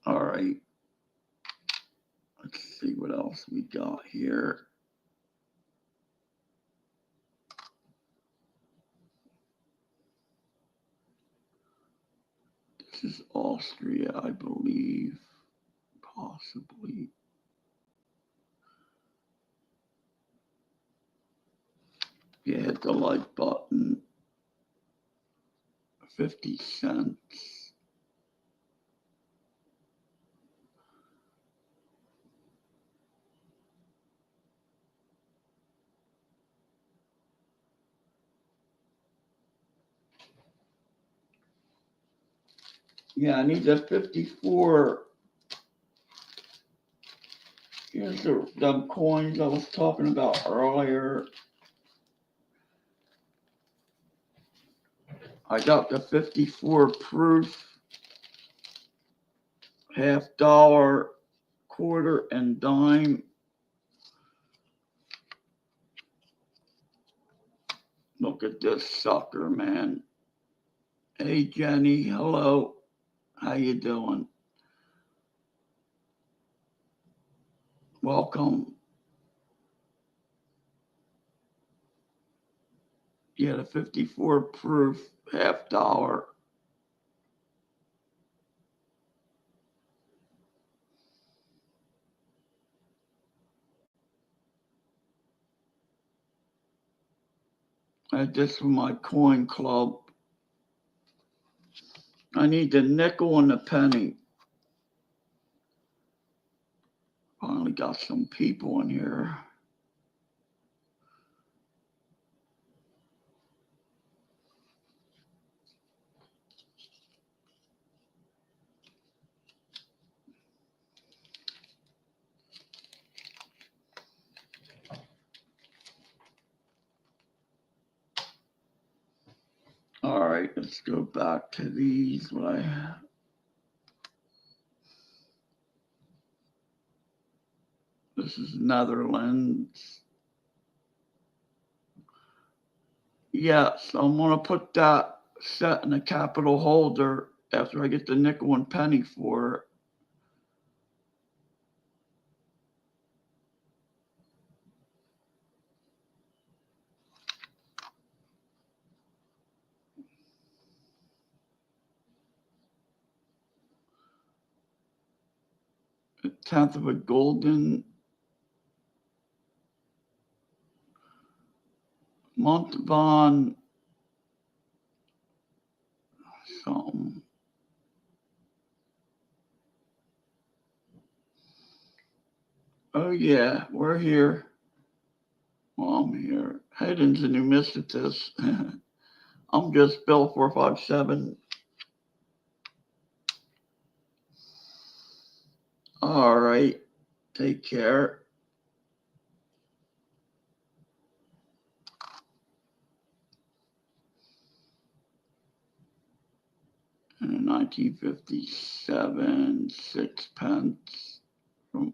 All right. Let's see what else we got here. This is Austria, I believe. Possibly. You hit the like button. 50 cents. Yeah, I need the 54. Here's the coins I was talking about earlier. I got the 54 proof, $50, quarter, and dime. Look at this sucker, man. Hey, Jenny. Hello. How you doing? Welcome. Yeah, the 54 proof, $50. I had this for my coin club. I need the nickel and the penny. Finally got some people in here. right, let's go back to these. This is Netherlands. Yes, I'm gonna put that set in a capital holder after I get the nickel and penny for it. A tenth of a golden Montalban something. Oh yeah, we're here. Well, I'm here. Hayden's a numismatist. I'm just Bill 457. All right. Take care. And 1957 sixpence from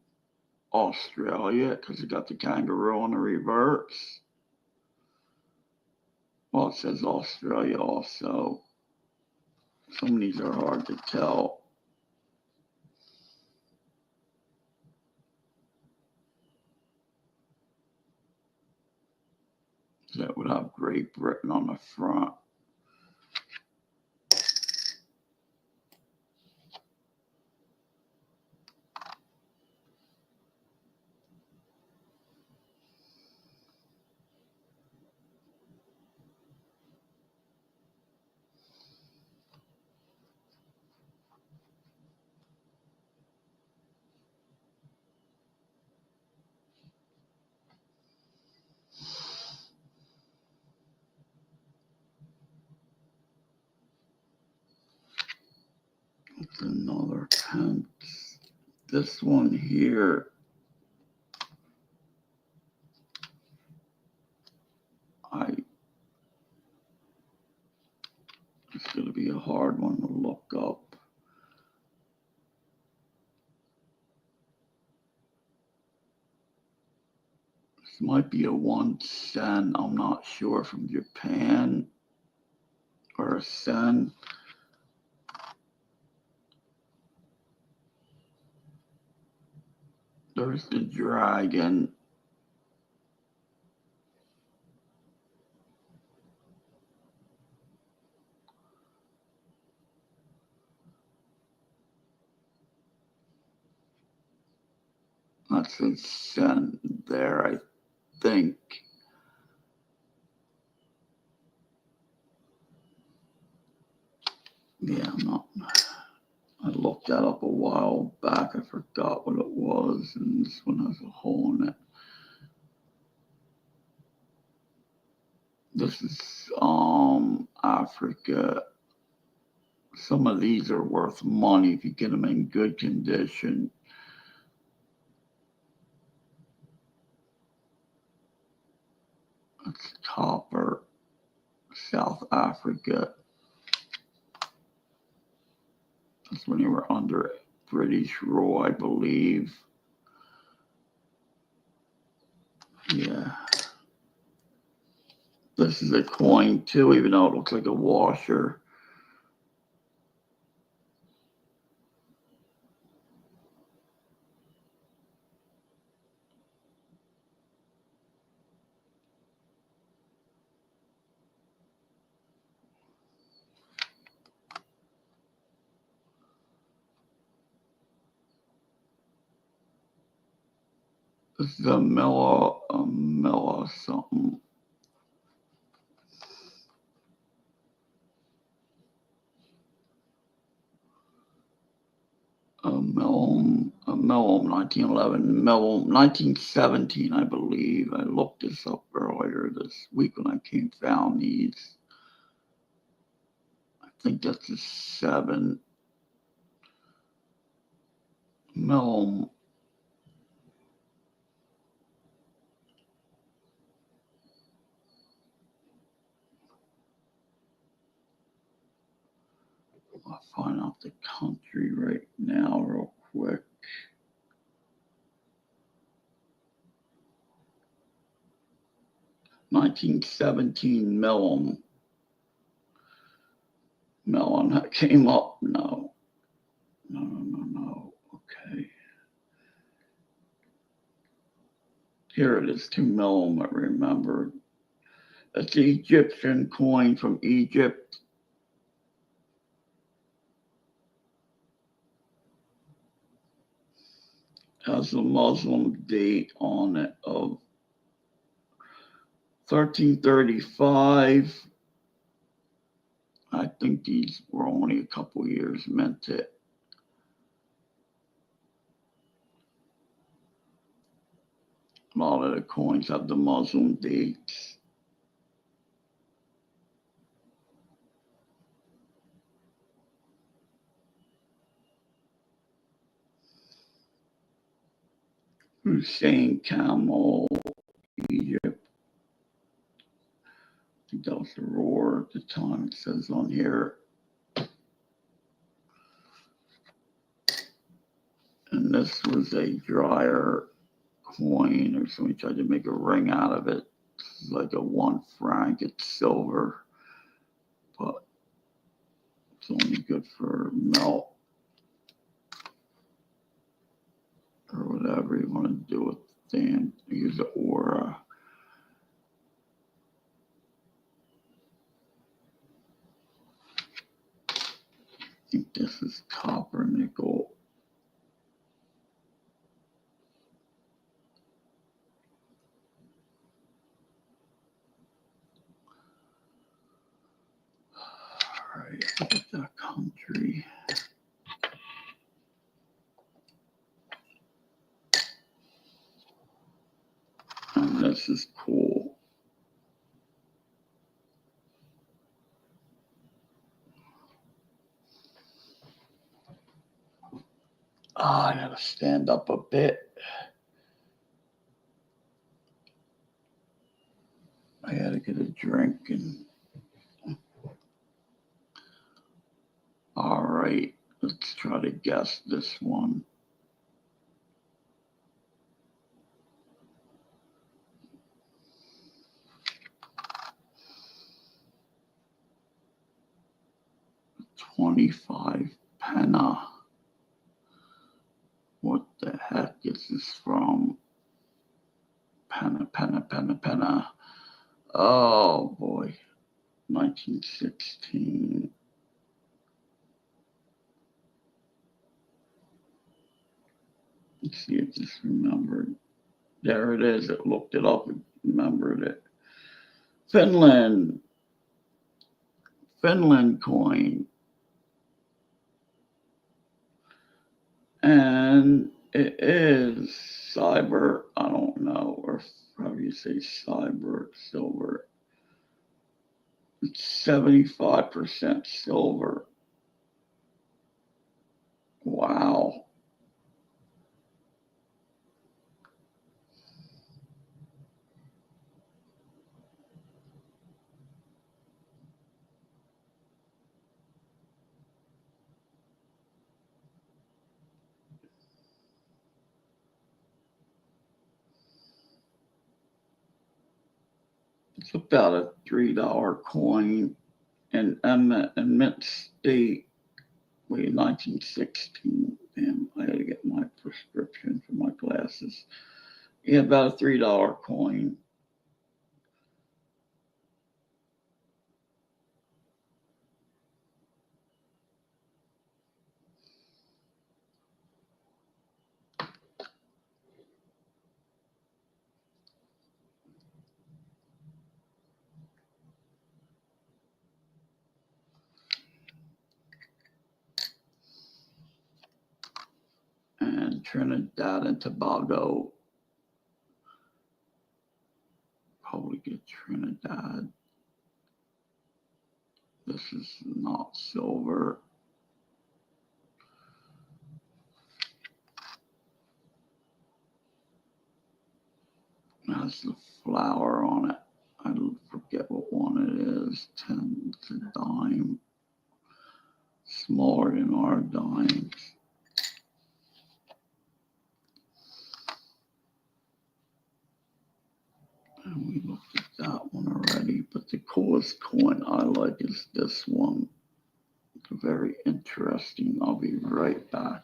Australia because it got the kangaroo on the reverse. Well, it says Australia also. Some of these are hard to tell. That would have Great Britain on the front. It's another pence. This one here, it's going to be a hard one to look up. This might be a 1 cent. I'm not sure, from Japan or a cent. There's the dragon. That's a cent there, I think. Yeah, I'm not. I looked that up a while back. I forgot what it was, and this one has a hole in it. This is Africa. Some of these are worth money if you get them in good condition. That's copper, South Africa. That's when they were under British rule, I believe. Yeah. This is a coin too, even though it looks like a washer. This is a Milla something. A Mellum 1911, Mellum 1917, I believe. I looked this up earlier this week when I found these. I think that's a 7. Mellum. I'll find out the country right now real quick. $1917 Mellon. Mellon that came up. No. Okay. Here it is, 2 Mellon, I remember. That's the Egyptian coin from Egypt. Has a Muslim date on it of 1335. I think these were only a couple years minted. A lot of the coins have the Muslim dates. Hussein Camel, Egypt. I think that was the roar at the time, it says on here. And this was a dryer coin, or somebody tried to make a ring out of it. It's like a 1 franc, it's silver, but it's only good for melt or whatever you want to do with the damn, use the aura. I think this is copper nickel. All right, look at that country. And this is cool. I gotta stand up a bit. I gotta get a drink and. All right, let's try to guess this one. $25 penna. What the heck is this from? Penna. Oh boy, 1916. Let's see if this remembered. There it is. It looked it up and remembered it. Finland coin. And it is cyber, I don't know, or how do you say cyber, silver. It's 75% silver. Wow. It's about a $3 coin in mint state. Wait, 1916. Damn, I gotta get my prescription for my glasses. Yeah, about a $3 coin. And Trinidad and Tobago. Probably get Trinidad. This is not silver. It has the flower on it. I forget what one it is. 10 to dime. smaller than our dimes. And we looked at that one already, but the coolest coin I like is this one. It's very interesting. I'll be right back.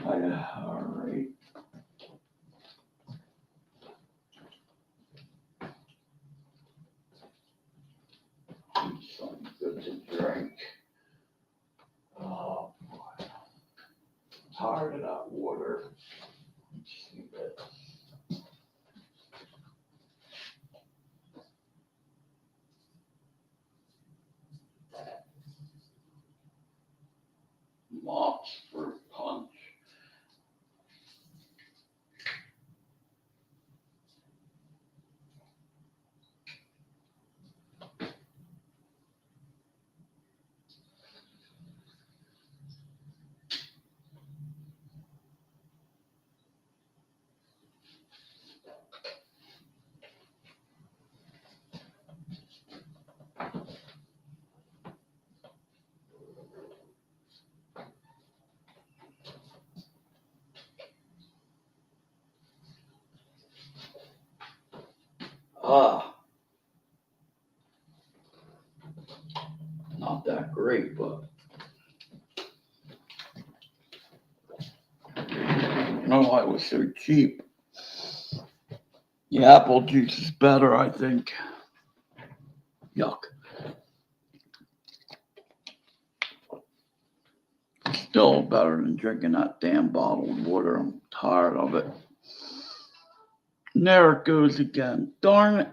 All right. Something good to drink. Oh boy. Tired of that water. Let's see this. Mops for punch. Ah, not that great, but I don't know why it was so cheap. The apple juice is better, I think. Yuck. Still better than drinking that damn bottled water. I'm tired of it. And there it goes again. Darn it.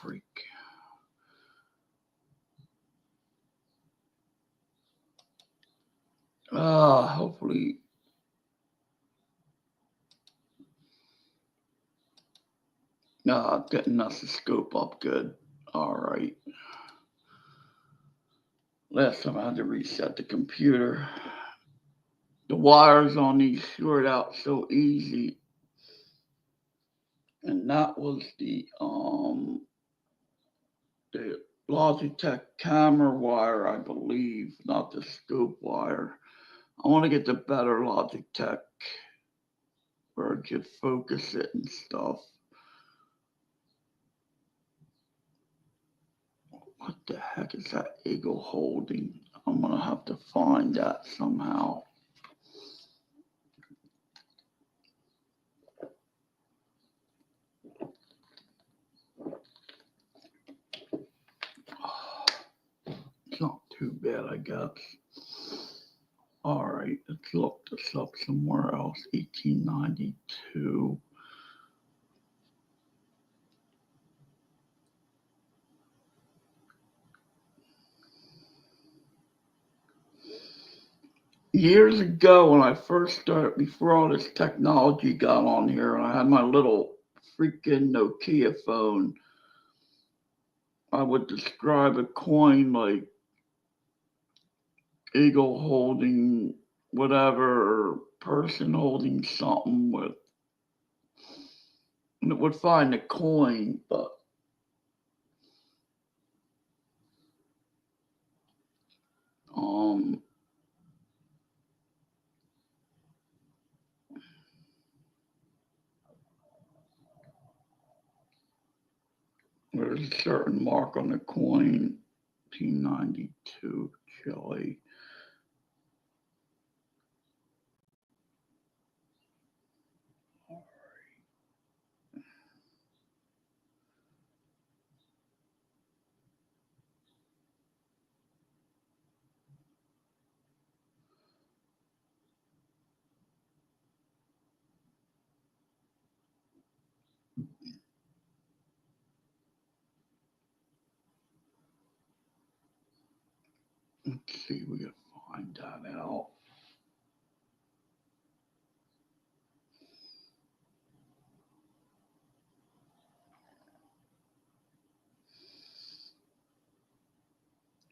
Freak. Hopefully. Getting us to scope up good. All right. Last time I had to reset the computer. The wires on these short out so easy. And that was the Logitech camera wire, I believe, not the scope wire. I want to get the better Logitech where it could focus it and stuff. What the heck is that Eagle holding? I'm gonna have to find that somehow. It's not too bad, I guess. All right, let's look this up somewhere else. 1892. Years ago, when I first started, before all this technology got on here, and I had my little freaking Nokia phone, I would describe a coin like eagle holding whatever, or person holding something with, and it would find the coin, but there's a certain mark on the coin, 1892 Chile. Let's see, we gotta find that out.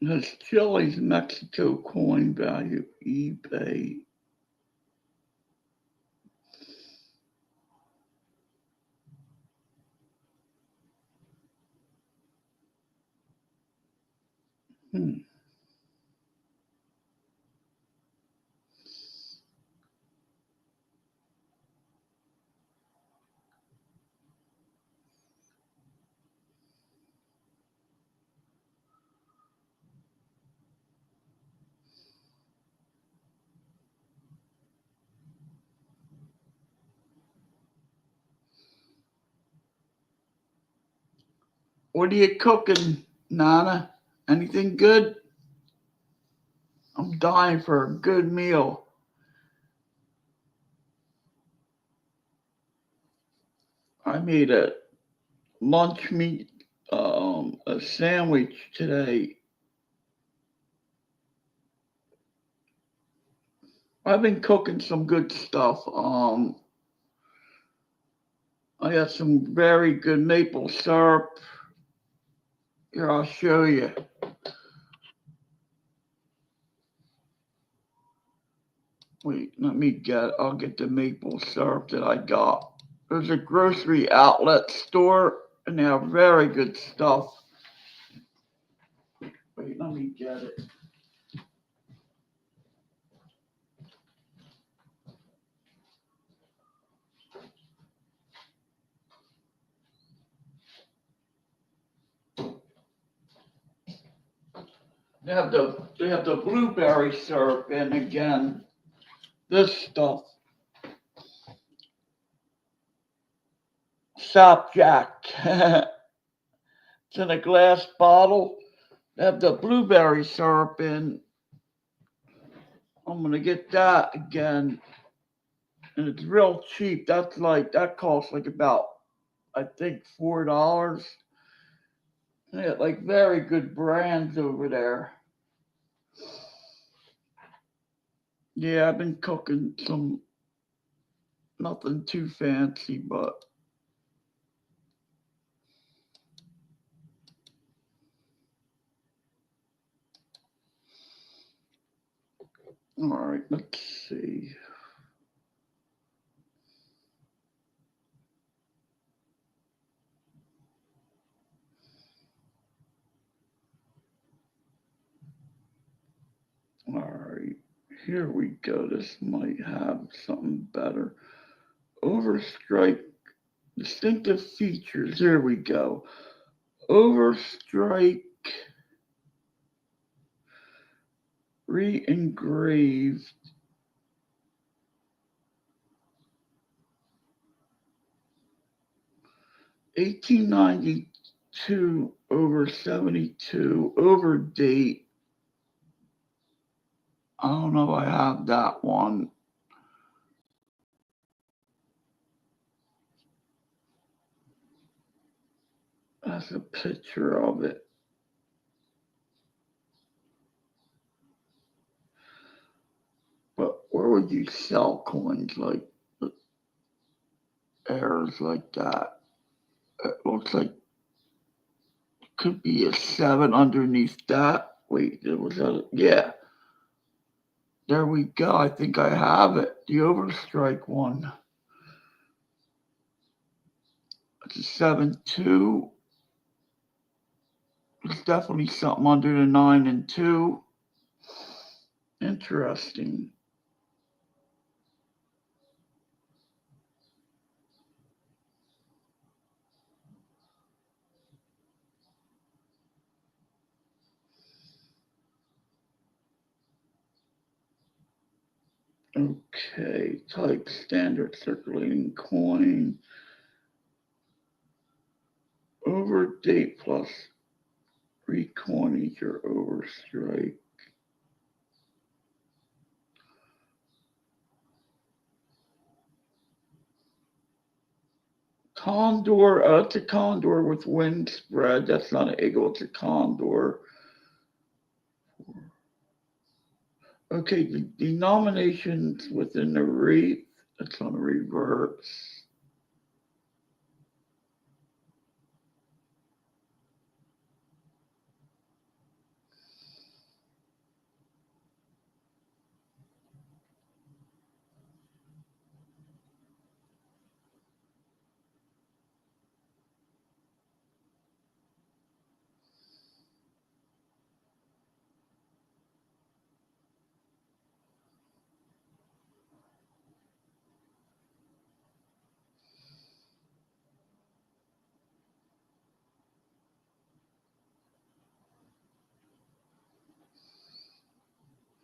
That's Chile's Mexico coin value, eBay. Hmm. What are you cooking, Nana? Anything good? I'm dying for a good meal. I made a lunch meat, a sandwich today. I've been cooking some good stuff. I got some very good maple syrup. Here, I'll show you. Wait, I'll get the maple syrup that I got. There's a grocery outlet store and they have very good stuff. Wait, let me get it. They have the blueberry syrup in again. This stuff. Sapjack. It's in a glass bottle. They have the blueberry syrup in. I'm gonna get that again. And it's real cheap. That costs like about I think $4. They got like very good brands over there. Yeah, I've been cooking some nothing too fancy, but all right, let's see. All right, here we go. This might have something better. Overstrike distinctive features. Here we go. Overstrike re-engraved 1892 over 72 over date. I don't know if I have that one. That's a picture of it. But where would you sell coins like errors like that? It looks like it could be a 7 underneath that. Wait, there was a, yeah. There we go. I think I have it. The overstrike one. It's a 7-2. It's definitely something under the 9 and 2. Interesting. Okay, type standard circulating coin. Over date plus recoinage or overstrike. Condor, it's a condor with wind spread. That's not an eagle, it's a condor. Okay, the denominations within the wreath, that's on the reverse.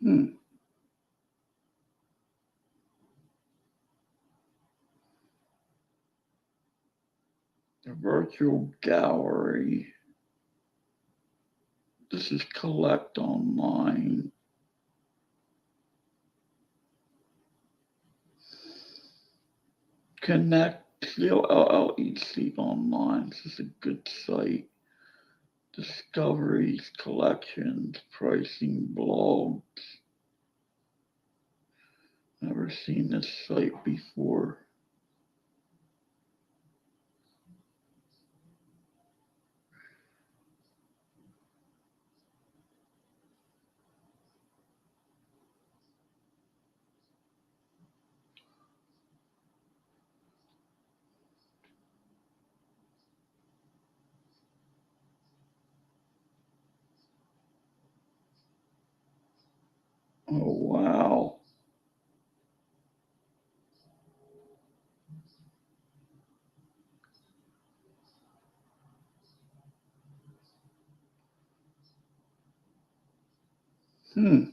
Hmm. The virtual gallery. This is collect online. Connect COLLEC online. This is a good site. Discoveries, collections, pricing, blogs. Never seen this site before. Oh, wow. Hmm.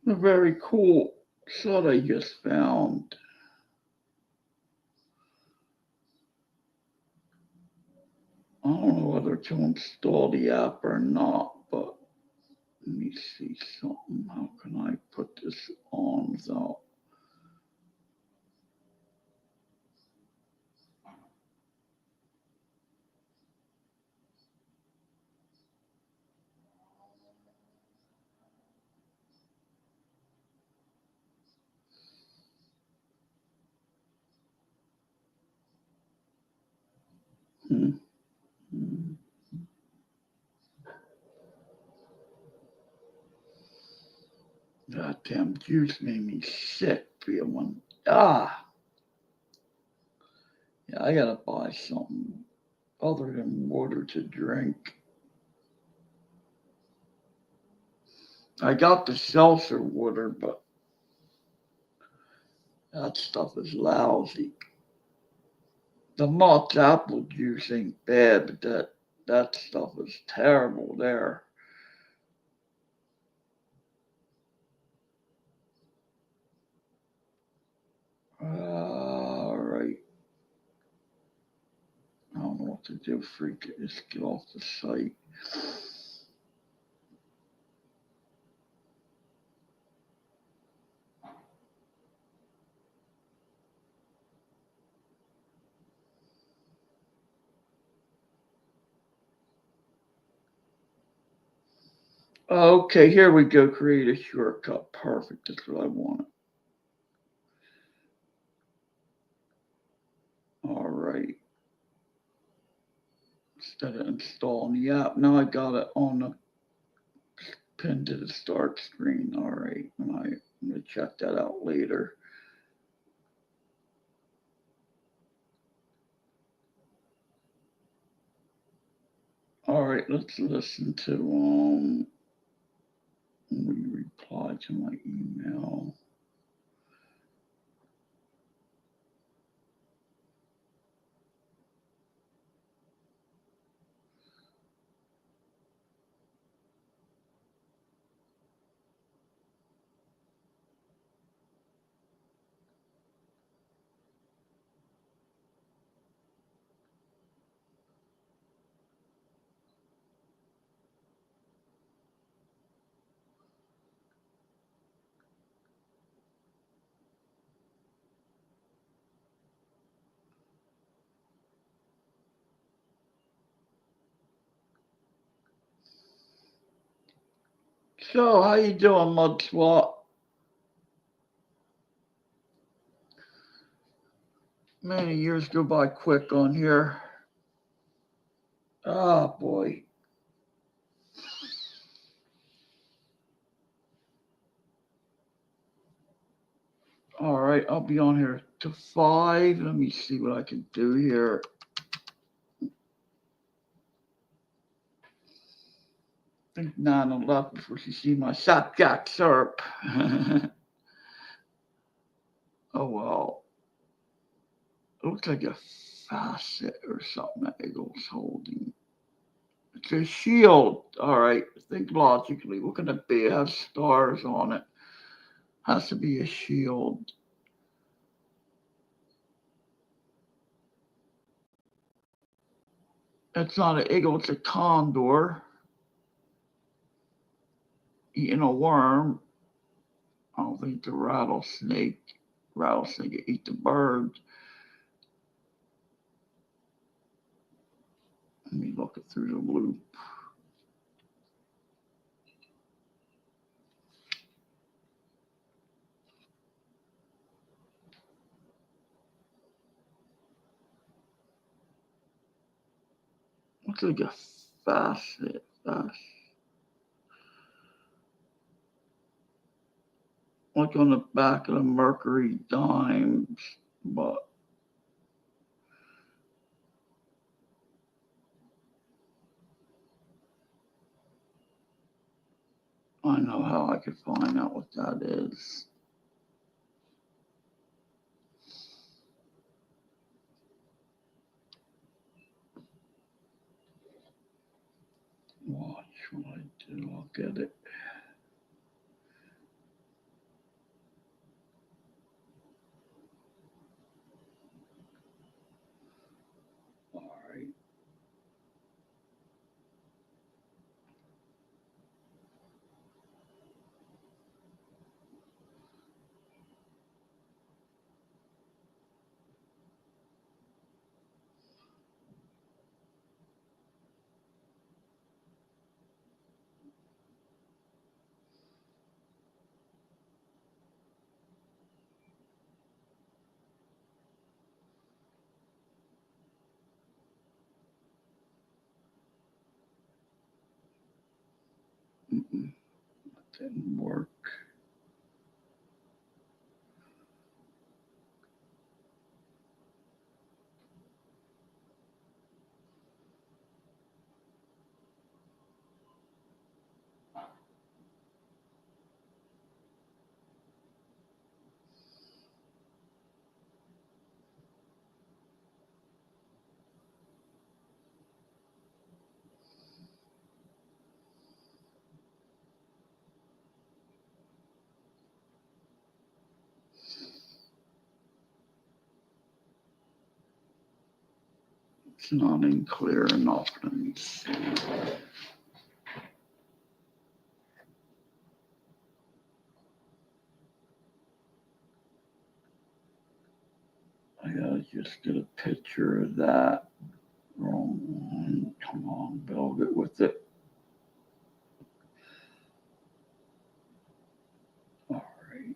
A very cool site I just found. I don't know whether to install the app or not, but let me see something. How can I put this on without? Hmm. Hmm. Goddamn juice made me sick feeling. Ah, yeah, I gotta buy something other than water to drink. I got the seltzer water, but that stuff is lousy. The Mott's apple juice ain't bad, but that stuff is terrible there. All right. I don't know what to do. Freak it. Just get off the site. Okay, here we go. Create a shortcut. Perfect. That's what I wanted. All right. Instead of installing the app, now I got it on the pin to the start screen. All right. I'm going to check that out later. All right. Let's listen to, let me reply to my email. So, how you doing, Mud Swat? Many years go by quick on here. Oh boy. All right, I'll be on here to 5. Let me see what I can do here. I think 9:11 before she see my sapjack syrup. Oh well. It looks like a facet or something that Eagle's holding. It's a shield. All right. Think logically. What can it be? It has stars on it. Has to be a shield. It's not an eagle, it's a condor eating a worm. I don't think the rattlesnake. Rattlesnake eat the bird. Let me look it through the loop. Looks like a facet. Like on the back of the Mercury dimes, but I know how I could find out what that is. Watch what I do. I'll get it. All right. Mm-mm, that didn't work. It's not in clear enough. Let me see. I gotta just get a picture of that. Wrong one. Come on, Bill, get with it. All right.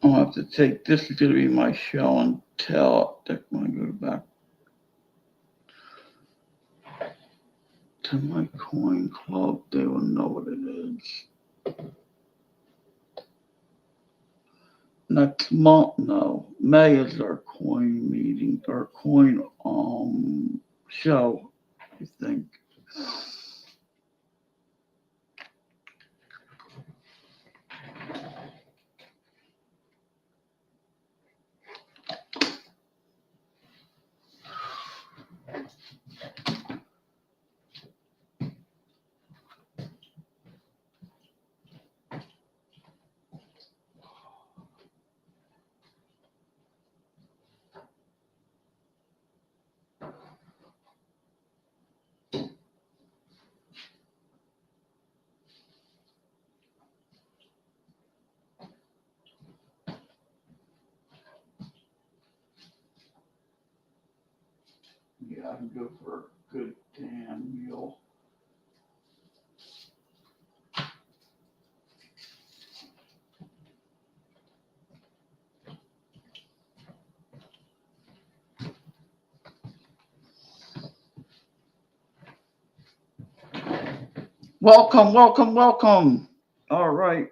I'll have to take, this is gonna be my show and tell. I think when I go back to my coin club, they will know what it is. Next month, no. May is our coin meeting, our coin show, I think. Yeah, I can go for a good damn meal. Welcome, welcome, welcome. All right.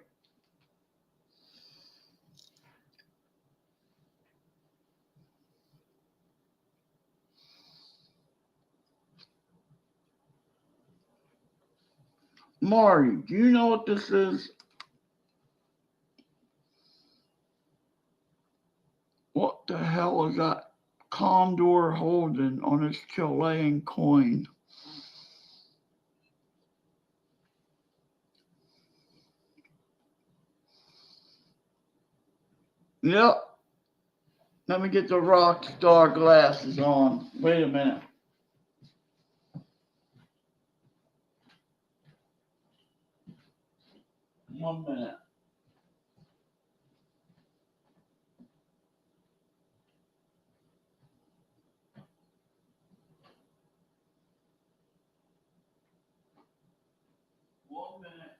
Marty, do you know what this is? What the hell is that Condor holding on his Chilean coin? Yep. Let me get the rock star glasses on. Wait a minute. One minute. One minute.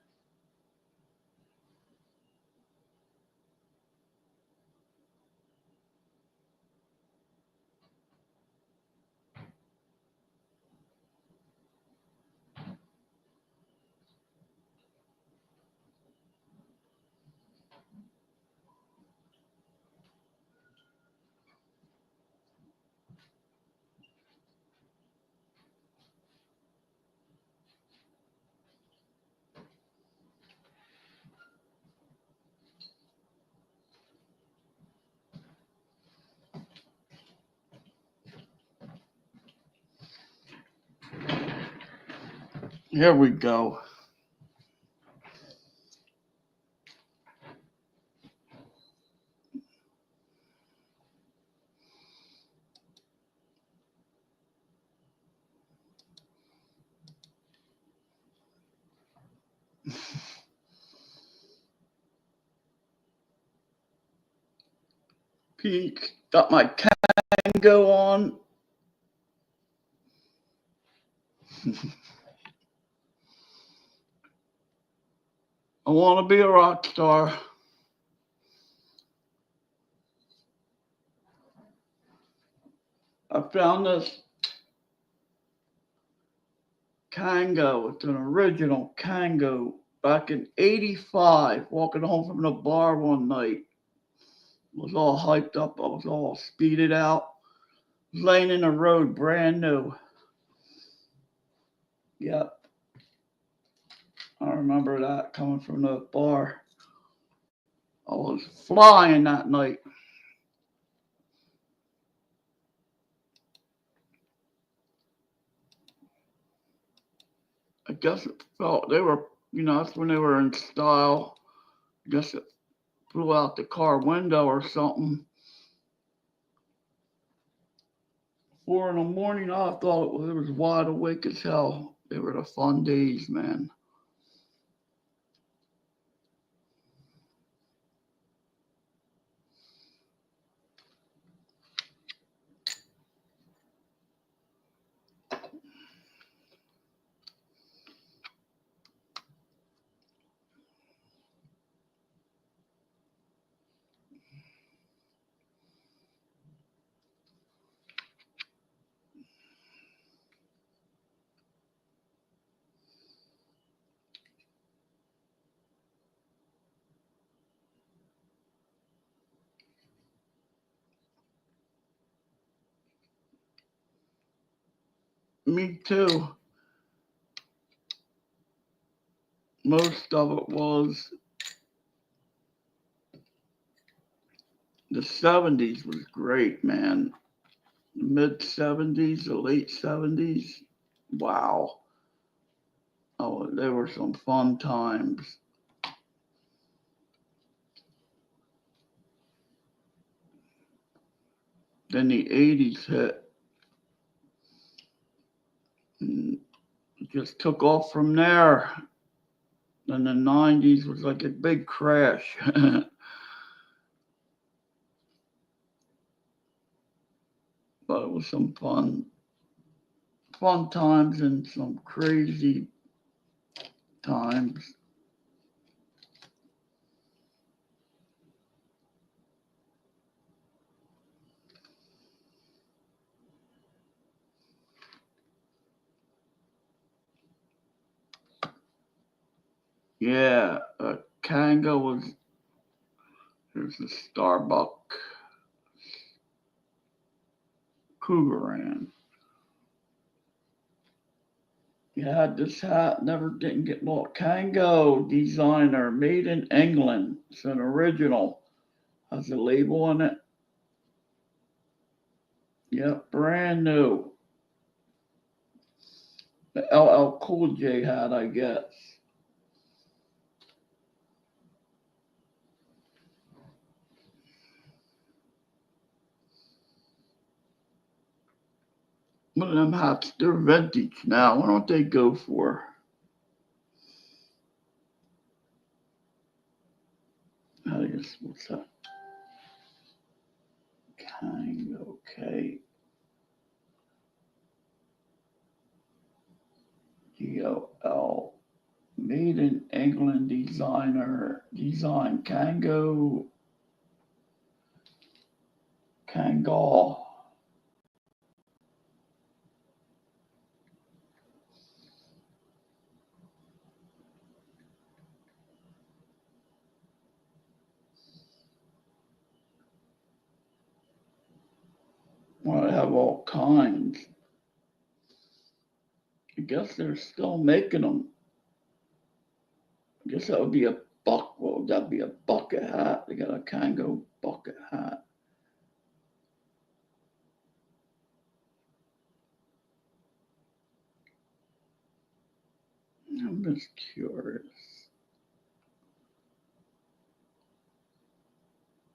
Here we go. Pete, got my Kango on. I want to be a rock star. I found this Kango. It's an original Kango back in '85. Walking home from the bar one night. Was all hyped up. I was all speeded out. Laying in the road, brand new. Yep. I remember that coming from the bar. I was flying that night. I guess it felt they were, that's when they were in style. I guess it blew out the car window or something. 4 in the morning, I thought it was wide awake as hell. They were the fun days, man. Me too. Most of it was the 70s was great, man. The mid 70s, the late 70s. Wow. Oh, there were some fun times. Then the 80s hit. And it just took off from there. Then the 90s was like a big crash. But it was some fun times and some crazy times. Yeah, Kanga was, there's a Starbuck Cougaran. You had this hat, never didn't get bought. Kango designer, made in England. It's an original. Has a label on it. Yep, brand new. The LL Cool J hat, I guess. One of them hats, they're vintage now. What don't they go for? I guess, what's that? Kango, okay. DOL. Made in England designer. Design Kango. Kangol. Well, I have all kinds. I guess they're still making them. I guess that would be a buck. What would that be? A bucket hat. They got a Kango bucket hat. I'm just curious.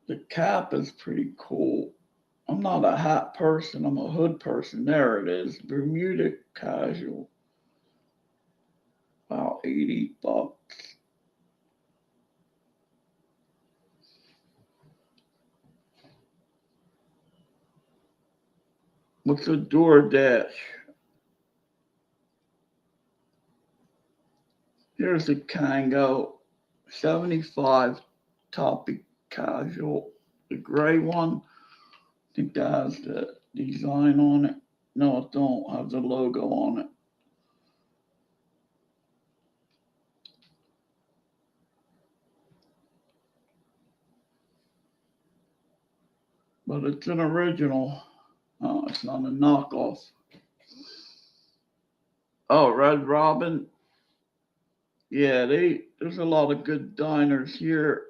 The cap is pretty cool. I'm not a hat person. I'm a hood person. There it is. Bermuda casual. About $80. What's a DoorDash? Here's the Kango 75 topic casual. The gray one. I think that has the design on it. No, it don't have the logo on it. But it's an original. Oh, it's not a knockoff. Oh, Red Robin. Yeah, there's a lot of good diners here.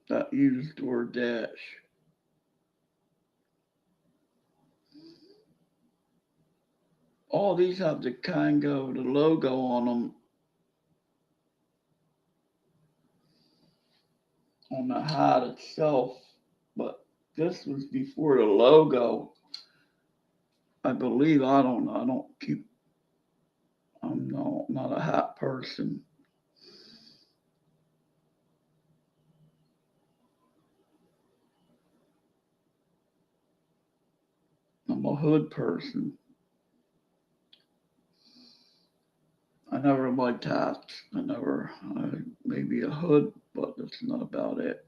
That use DoorDash. All these have the Kango, the logo on them. On the hat itself. But this was before the logo. I believe, I don't know. I don't keep, I'm not a hat person. I'm a hood person. I never liked hats. Maybe a hood, but that's not about it.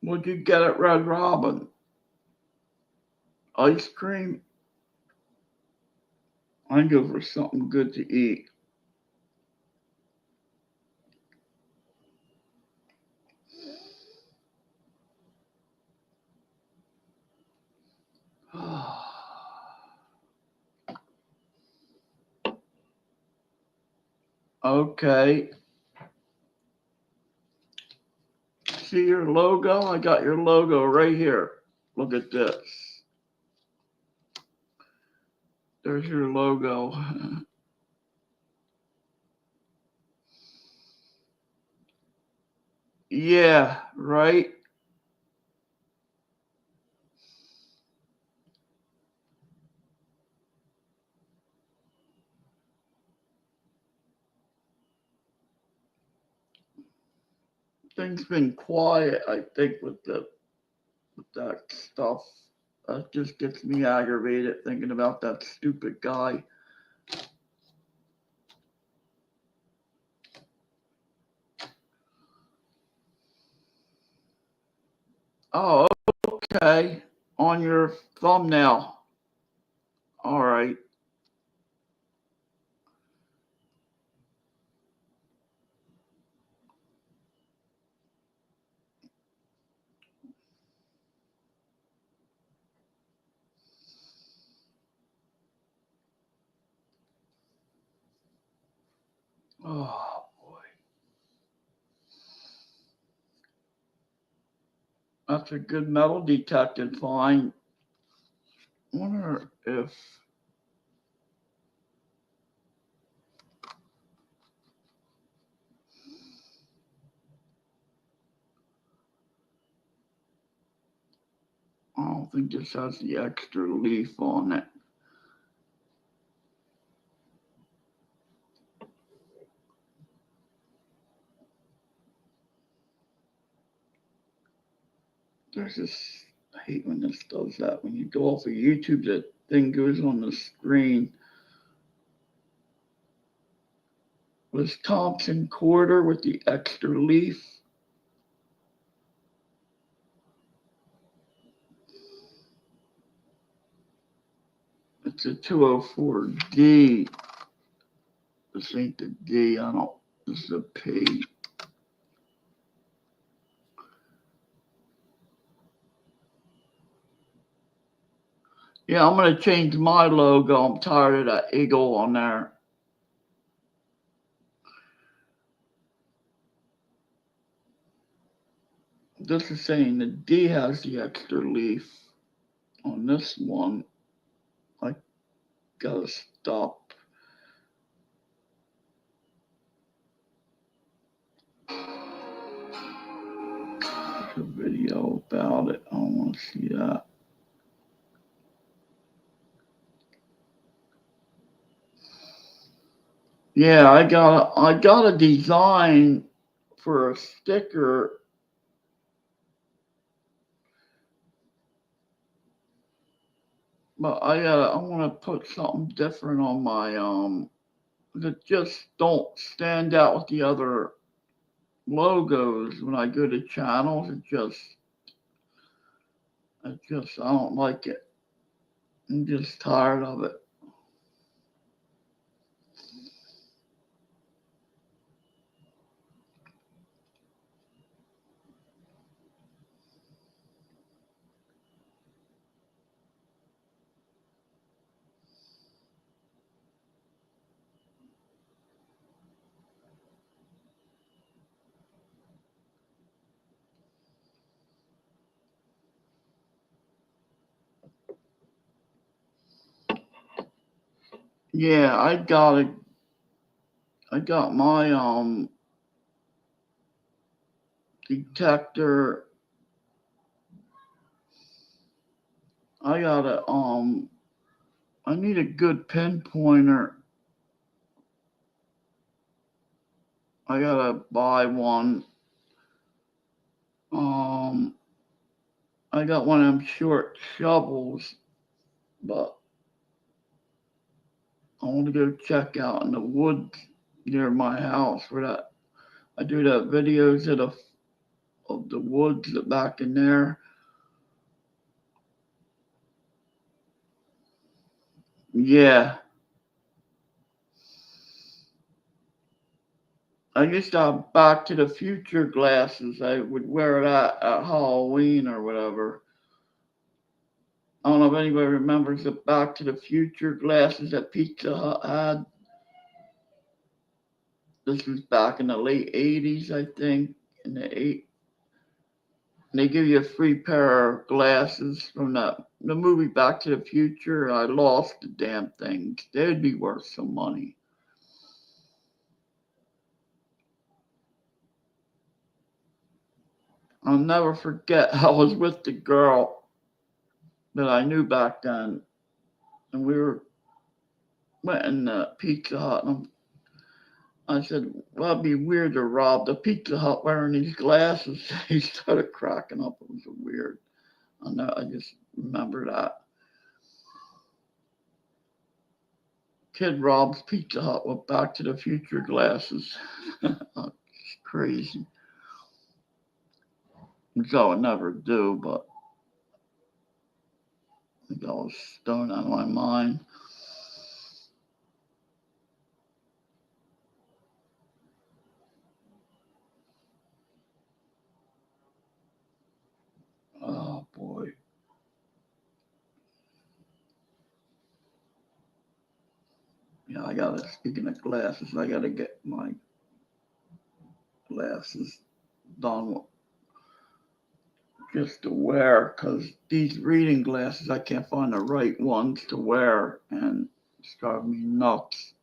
What'd you get at Red Robin? ice cream. I go for something good to eat. Okay. See your logo? I got your logo right here. Look at this. There's your logo. Yeah, right? Things been quiet, I think, with that stuff. That just gets me aggravated thinking about that stupid guy. Oh, okay. On your thumbnail. All right. Oh boy. That's a good metal detecting find. Wonder if I don't think this has the extra leaf on it. There's this, I hate when this does that. When you go off of YouTube, that thing goes on the screen. Wisconsin quarter with the extra leaf. It's a 204D. This ain't the D. I don't. This is a P. Yeah, I'm gonna change my logo. I'm tired of that eagle on there. This is saying the D has the extra leaf. On this one, I gotta stop. There's a video about it. I don't want to see that. Yeah, I got a design for a sticker. But I want to put something different on my that just don't stand out with the other logos when I go to channels. I don't like it. I'm just tired of it. Yeah, I got my detector. I gotta I need a good pinpointer. I gotta buy one. Um, I got one of them short shovels, but I want to go check out in the woods near my house where that I do that videos of the woods back in there. Yeah. I used to have Back to the Future glasses. I would wear that at Halloween or whatever. I don't know if anybody remembers the Back to the Future glasses that Pizza Hut had. This was back in the late 80s, I think. In the eight, they give you a free pair of glasses from the movie Back to the Future. I lost the damn things. They'd be worth some money. I'll never forget. I was with the girl that I knew back then, and went in the Pizza Hut, and I said, "Well, it'd be weird to rob the Pizza Hut wearing these glasses." He started cracking up. It was weird. I know. I just remember that. Kid robs Pizza Hut with Back to the Future glasses. It's crazy. Which I would never do, but I think I was stoned out of my mind. Oh boy. Yeah, speaking of glasses, I gotta get my glasses done just to wear, because these reading glasses, I can't find the right ones to wear, and it's driving me nuts.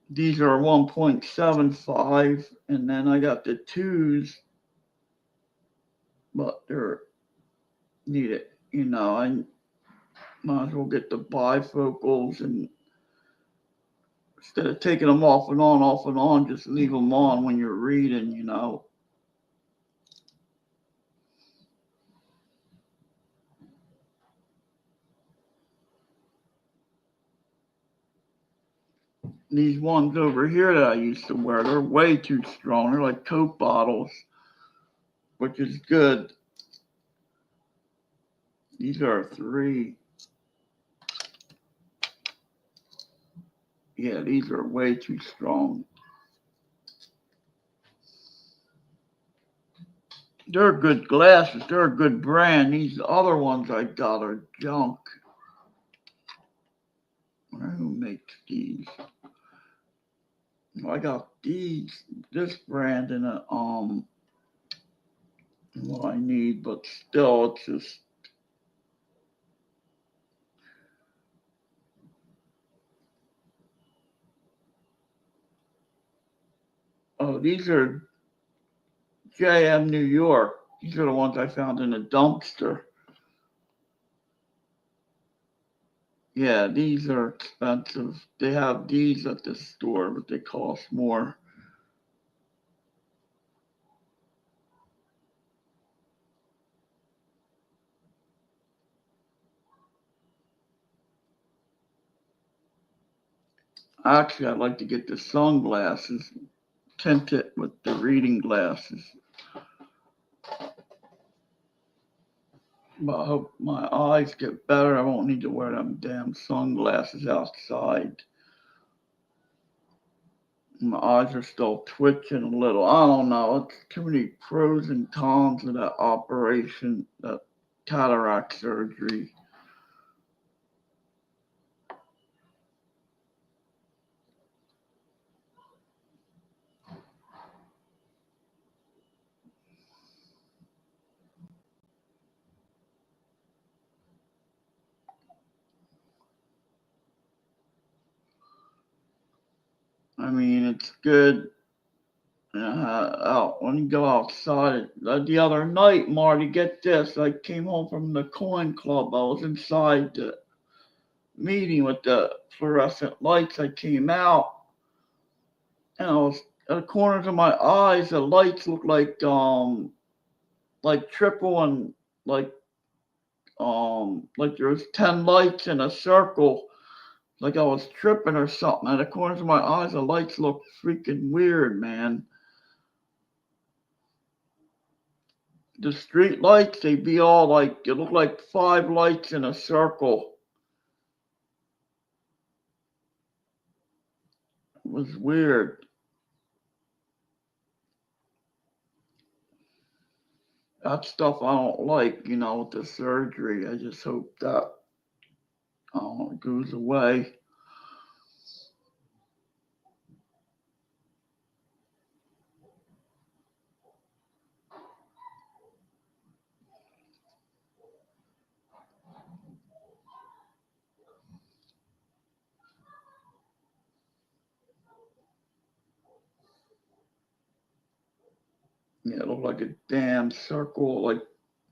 These are 1.75, and then I got the twos, but they're needed. I might as well get the bifocals, and instead of taking them off and on, just leave them on when you're reading. These ones over here that I used to wear, they're way too strong. They're like Coke bottles, which is good. These are 3. Yeah, these are way too strong. They're good glasses. They're a good brand. These other ones I got are junk. Who makes these? I got this brand in what I need, but still, it's just. Oh, these are JM New York. These are the ones I found in a dumpster. Yeah, these are expensive. They have these at the store, but they cost more. Actually, I'd like to get the sunglasses, tint it with the reading glasses. But I hope my eyes get better. I won't need to wear them damn sunglasses outside. My eyes are still twitching a little. I don't know. It's too many pros and cons of that operation, that cataract surgery. I mean, it's good out when you go outside. The other night, Marty, get this. I came home from the coin club. I was inside the meeting with the fluorescent lights. I came out, and I was at the corners of my eyes. The lights looked like triple, and like there was 10 lights in a circle. Like I was tripping or something. At the corners of my eyes, the lights looked freaking weird, man. The street lights, they be all like, it looked like 5 lights in a circle. It was weird. That stuff I don't like, with the surgery. I just hope that it goes away. Yeah, it looked like a damn circle. Like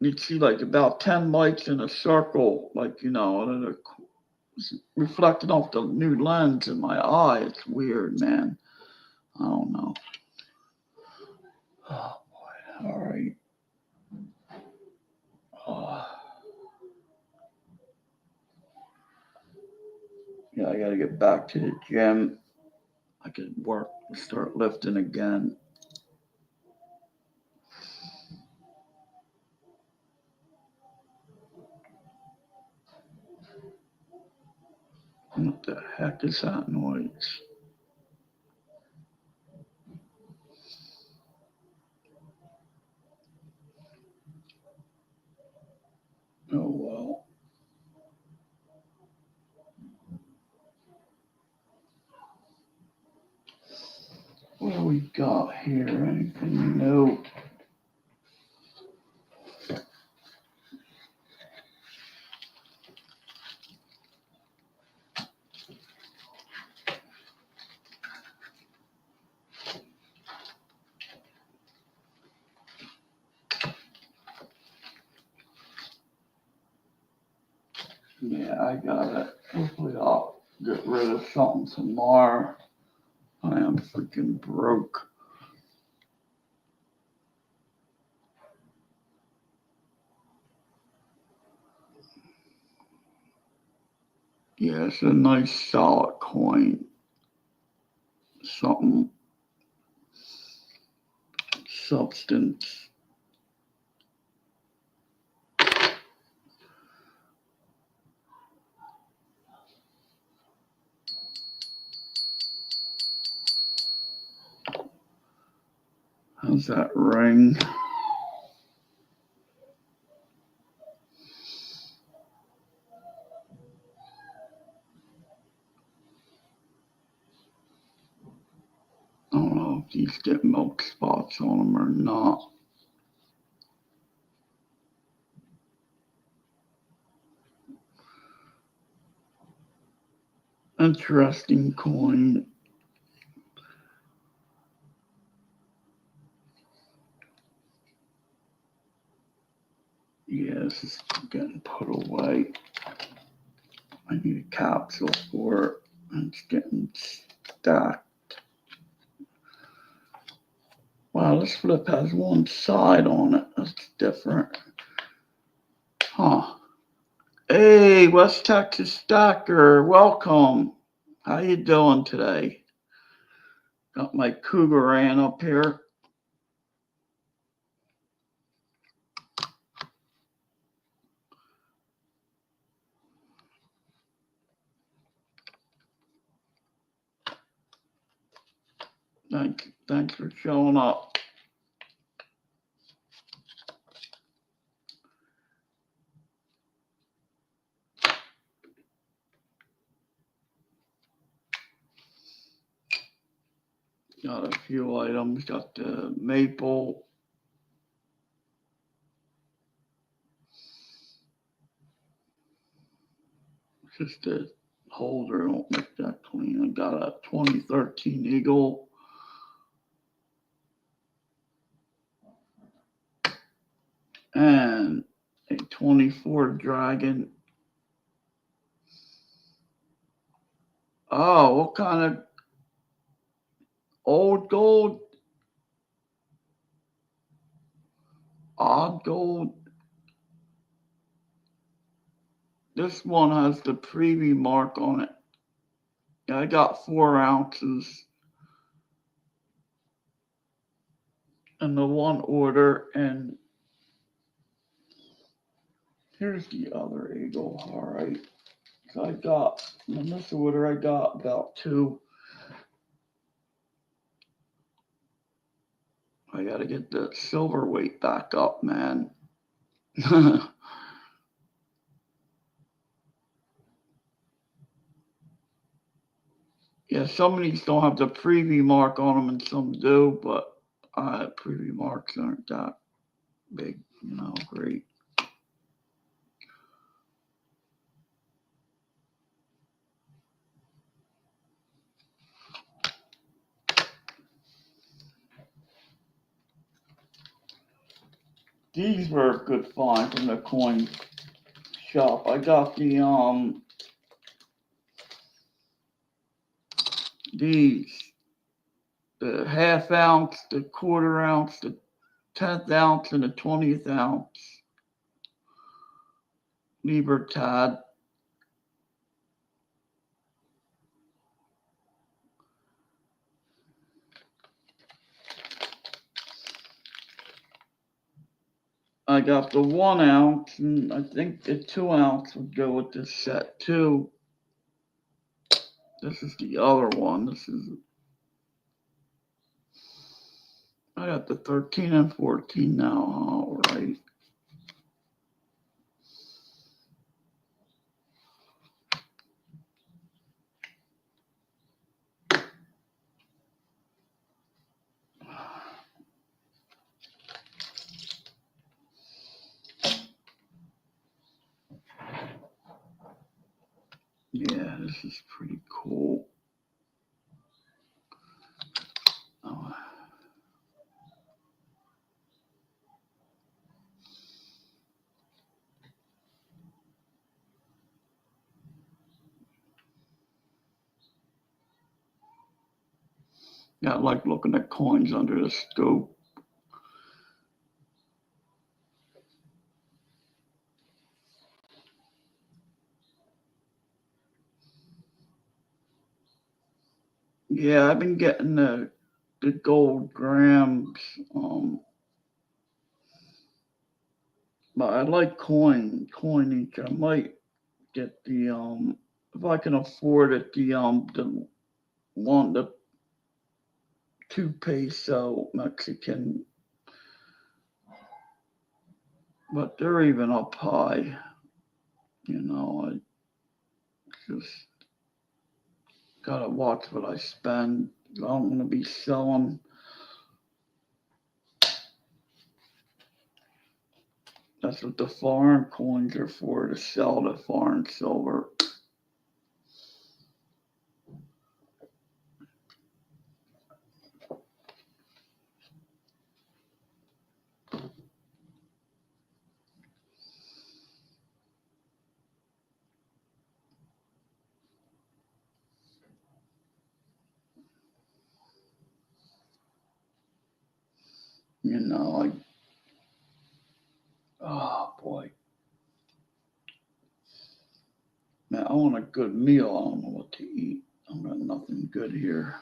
you'd see like about 10 lights in a circle, and then it's reflected off the new lens in my eye. It's weird, man. I don't know. Oh boy. All right. Yeah, I gotta get back to the gym. I could start lifting again. What the heck is that noise? Oh well. What do we got here? Anything new? Yeah, I got it. Hopefully I'll get rid of something tomorrow. I am freaking broke. Yeah, it's a nice solid coin. Something substance. How's that ring? I don't know if these get milk spots on them or not. Interesting coin. Yeah, this is getting put away. I need a capsule for it. It's getting stacked. Wow, this flip has one side on it. That's different. Huh. Hey, West Texas Stacker, welcome. How you doing today? Got my Cougaran up here. Thanks for showing up. Got a few items. Got the maple. Just a holder. Don't make that clean. I got a 2013 Eagle. And a 24 Dragon. Oh, what kind of old gold? Odd gold? This one has the preview mark on it. Yeah, I got 4 ounces in the one order, and Here's the other eagle. All right. So I got, in this order, I got about two. I gotta get the silver weight back up, man. Yeah, some of these don't have the preview mark on them and some do, but preview marks aren't that big, great. These were a good find from the coin shop. I got these, the half ounce, the quarter ounce, the 10th ounce, and the 20th ounce Libertad. I got the 1 ounce, and I think the 2 ounce would go with this set too. This is the other one. I got the 13 and 14 now. All right. Yeah, this is pretty cool. Oh. Yeah, I like looking at coins under the scope. Yeah, I've been getting the gold grams, but I like coinage. I might get the if I can afford it, the one, the 2 peso Mexican, but they're even up high. I just gotta watch what I spend. I don't want to be selling. That's what the foreign coins are for, to sell the foreign silver. Oh boy. Man, I want a good meal. I don't know what to eat. I've got nothing good here.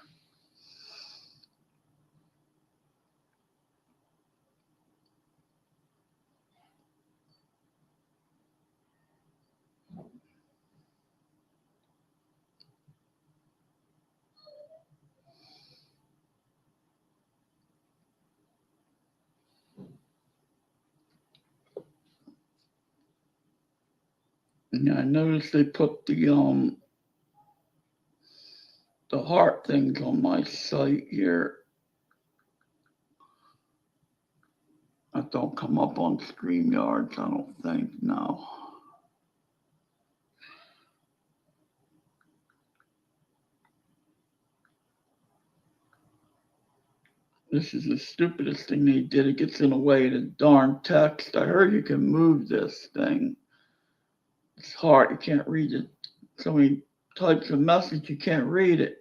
And I noticed they put the heart things on my site here. That don't come up on StreamYards, I don't think. No. This is the stupidest thing they did. It gets in the way of the darn text. I heard you can move this thing. It's hard. You can't read it. So many types of message, you can't read it.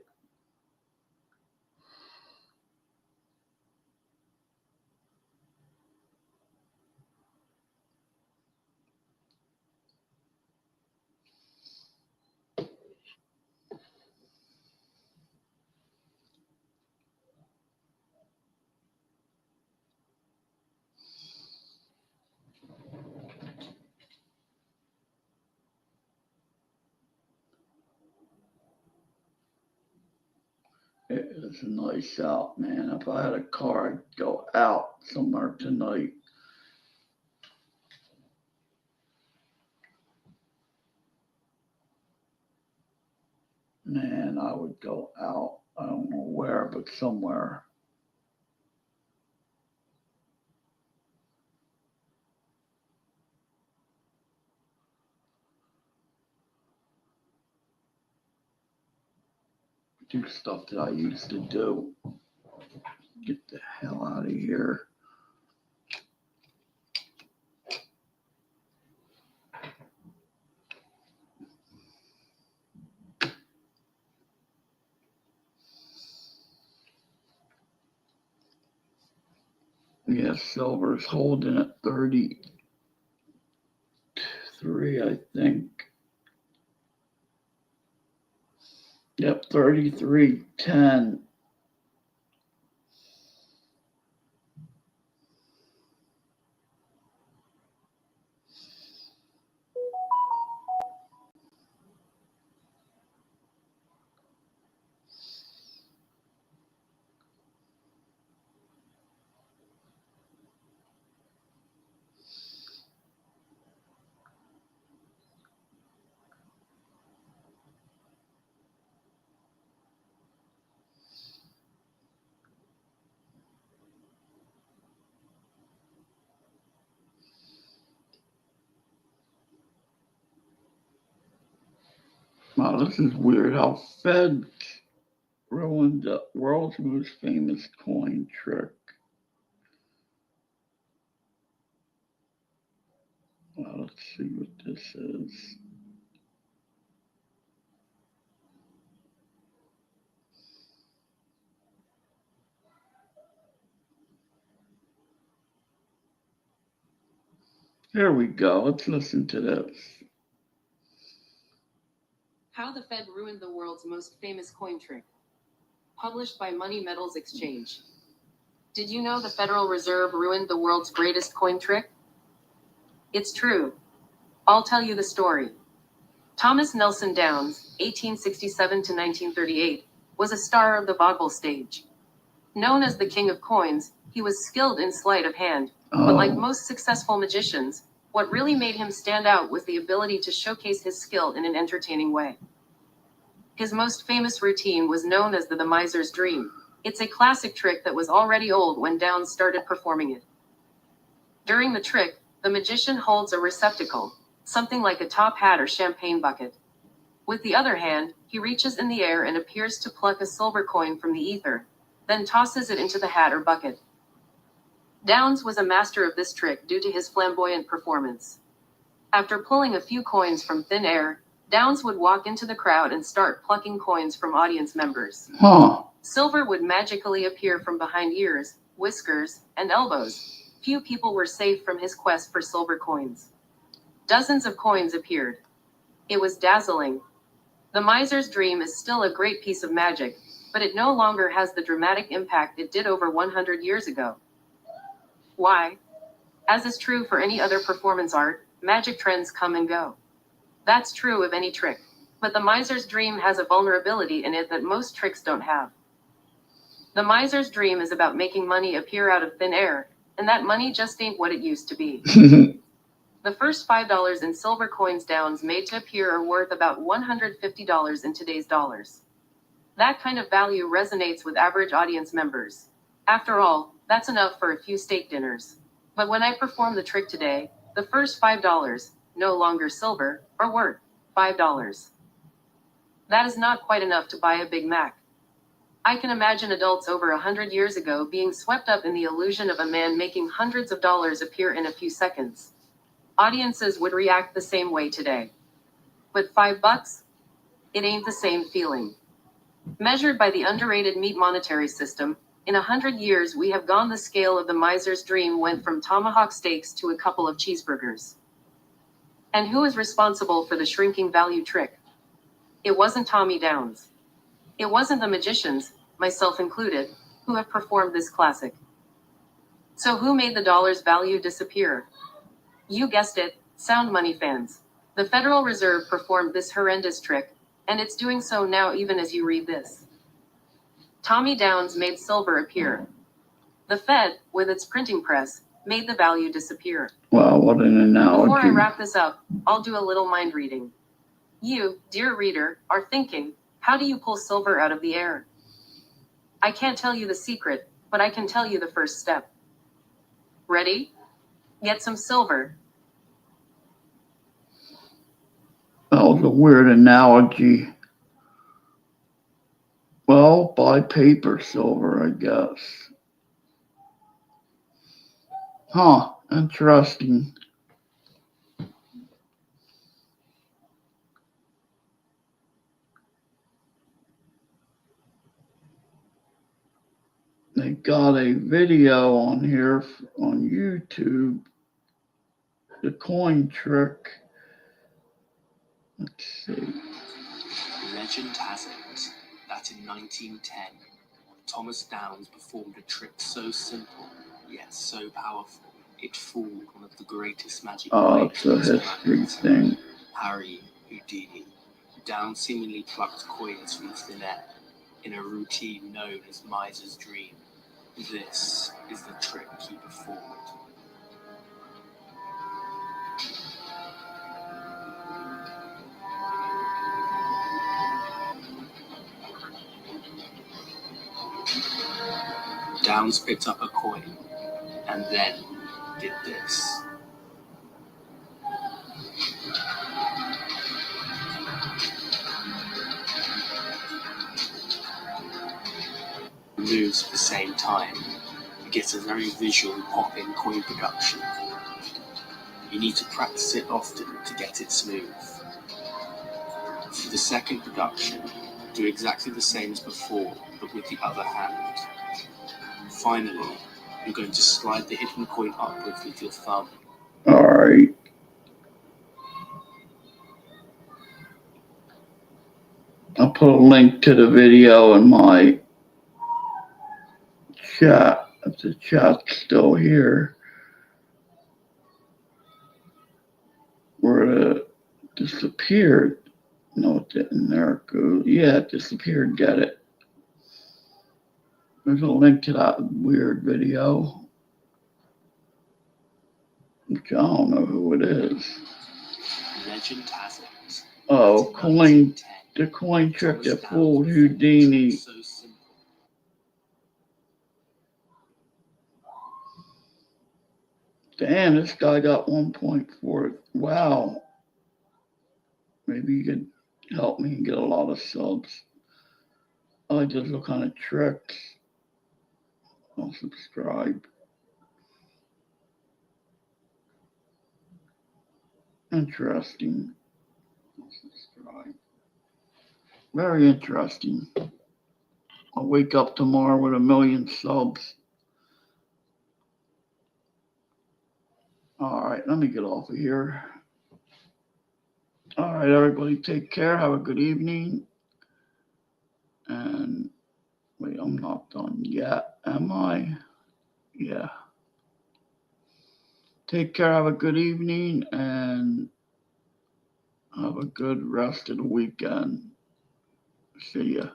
It is nice out, man. If I had a car, I'd go out somewhere tonight. Man, I would go out. I don't know where, but somewhere. Do stuff that I used to do. Get the hell out of here. Yeah, silver's holding at 33, I think. Yep, 33.10. Wow, this is weird how Fed ruined the world's most famous coin trick. Well, let's see what this is. Here we go. Let's listen to this. How the Fed Ruined the World's Most Famous Coin Trick. Published by Money Metals Exchange. Did you know the Federal Reserve ruined the world's greatest coin trick? It's true. I'll tell you the story. Thomas Nelson Downs, 1867 to 1938, was a star of the vaudeville stage. Known as the King of Coins, he was skilled in sleight of hand, but like most successful magicians, what really made him stand out was the ability to showcase his skill in an entertaining way. His most famous routine was known as the Miser's Dream. It's a classic trick that was already old when Downs started performing it. During the trick, the magician holds a receptacle, something like a top hat or champagne bucket. With the other hand, he reaches in the air and appears to pluck a silver coin from the ether, then tosses it into the hat or bucket. Downs was a master of this trick due to his flamboyant performance. After pulling a few coins from thin air, Downs would walk into the crowd and start plucking coins from audience members. Silver would magically appear from behind ears, whiskers, and elbows. Few people were safe from his quest for silver coins. Dozens of coins appeared. It was dazzling. The Miser's Dream is still a great piece of magic, but it no longer has the dramatic impact it did over 100 years ago. Why? As is true for any other performance art, magic trends come and go. That's true of any trick, but the Miser's Dream has a vulnerability in it that most tricks don't have. The Miser's Dream is about making money appear out of thin air, and that money just ain't what it used to be. The first $5 in silver coins Downs made to appear are worth about $150 in today's dollars. That kind of value resonates with average audience members. After all, that's enough for a few steak dinners. But when I perform the trick today, the first $5, no longer silver, are worth $5. That is not quite enough to buy a Big Mac. I can imagine adults over 100 years ago being swept up in the illusion of a man making hundreds of dollars appear in a few seconds. Audiences would react the same way today. But $5? It ain't the same feeling. Measured by the underrated meat monetary system, in 100 years we have gone the scale of the Miser's Dream went from tomahawk steaks to a couple of cheeseburgers. And who is responsible for the shrinking value trick? It wasn't Tommy Downs. It wasn't the magicians, myself included, who have performed this classic. So who made the dollar's value disappear? You guessed it, sound money fans. The Federal Reserve performed this horrendous trick, and it's doing so now even as you read this. Tommy Downs made silver appear. The Fed, with its printing press, made the value disappear. Wow, what an analogy. Before I wrap this up, I'll do a little mind reading. You, dear reader, are thinking, how do you pull silver out of the air? I can't tell you the secret, but I can tell you the first step. Ready? Get some silver. That was a weird analogy. Well, buy paper silver, I guess. Huh, interesting. They got a video on here on YouTube, the coin trick. Let's see. Legend has it that in 1910, Thomas Downs performed a trick so simple, yet so powerful, it fooled one of the greatest magic Oh, it's a magicians on history earth, thing. Harry Houdini. Downs seemingly plucked coins from thin air in a routine known as Miser's Dream. This is the trick he performed. Downs picked up a coin and then did this. Moves at the same time, you get a very visual pop-in coin production. You need to practice it often to get it smooth. For the second production, do exactly the same as before, but with the other hand. Finally, you're going to slide the hidden coin upwards with your thumb. Alright. I'll put a link to the video in my chat, if the chat's still here. Where it disappeared. No, it didn't. There it goes. Yeah, it disappeared. Get it. There's a link to that weird video, which I don't know who it is. Legend has it. Oh, that in coin, 1910, the coin trick Thomas that Downs fooled performed a Houdini. trick so simple. Damn, this guy got 1.4. Wow. Maybe you could help me get a lot of subs. I like those little kind of tricks. I'll subscribe. Interesting. I'll subscribe. Very interesting. I'll wake up tomorrow with 1 million subs. All right, let me get off of here. All right, everybody, take care. Have a good evening. And wait, I'm not done yet, am I? Yeah. Take care. Have a good evening and have a good rest of the weekend. See ya.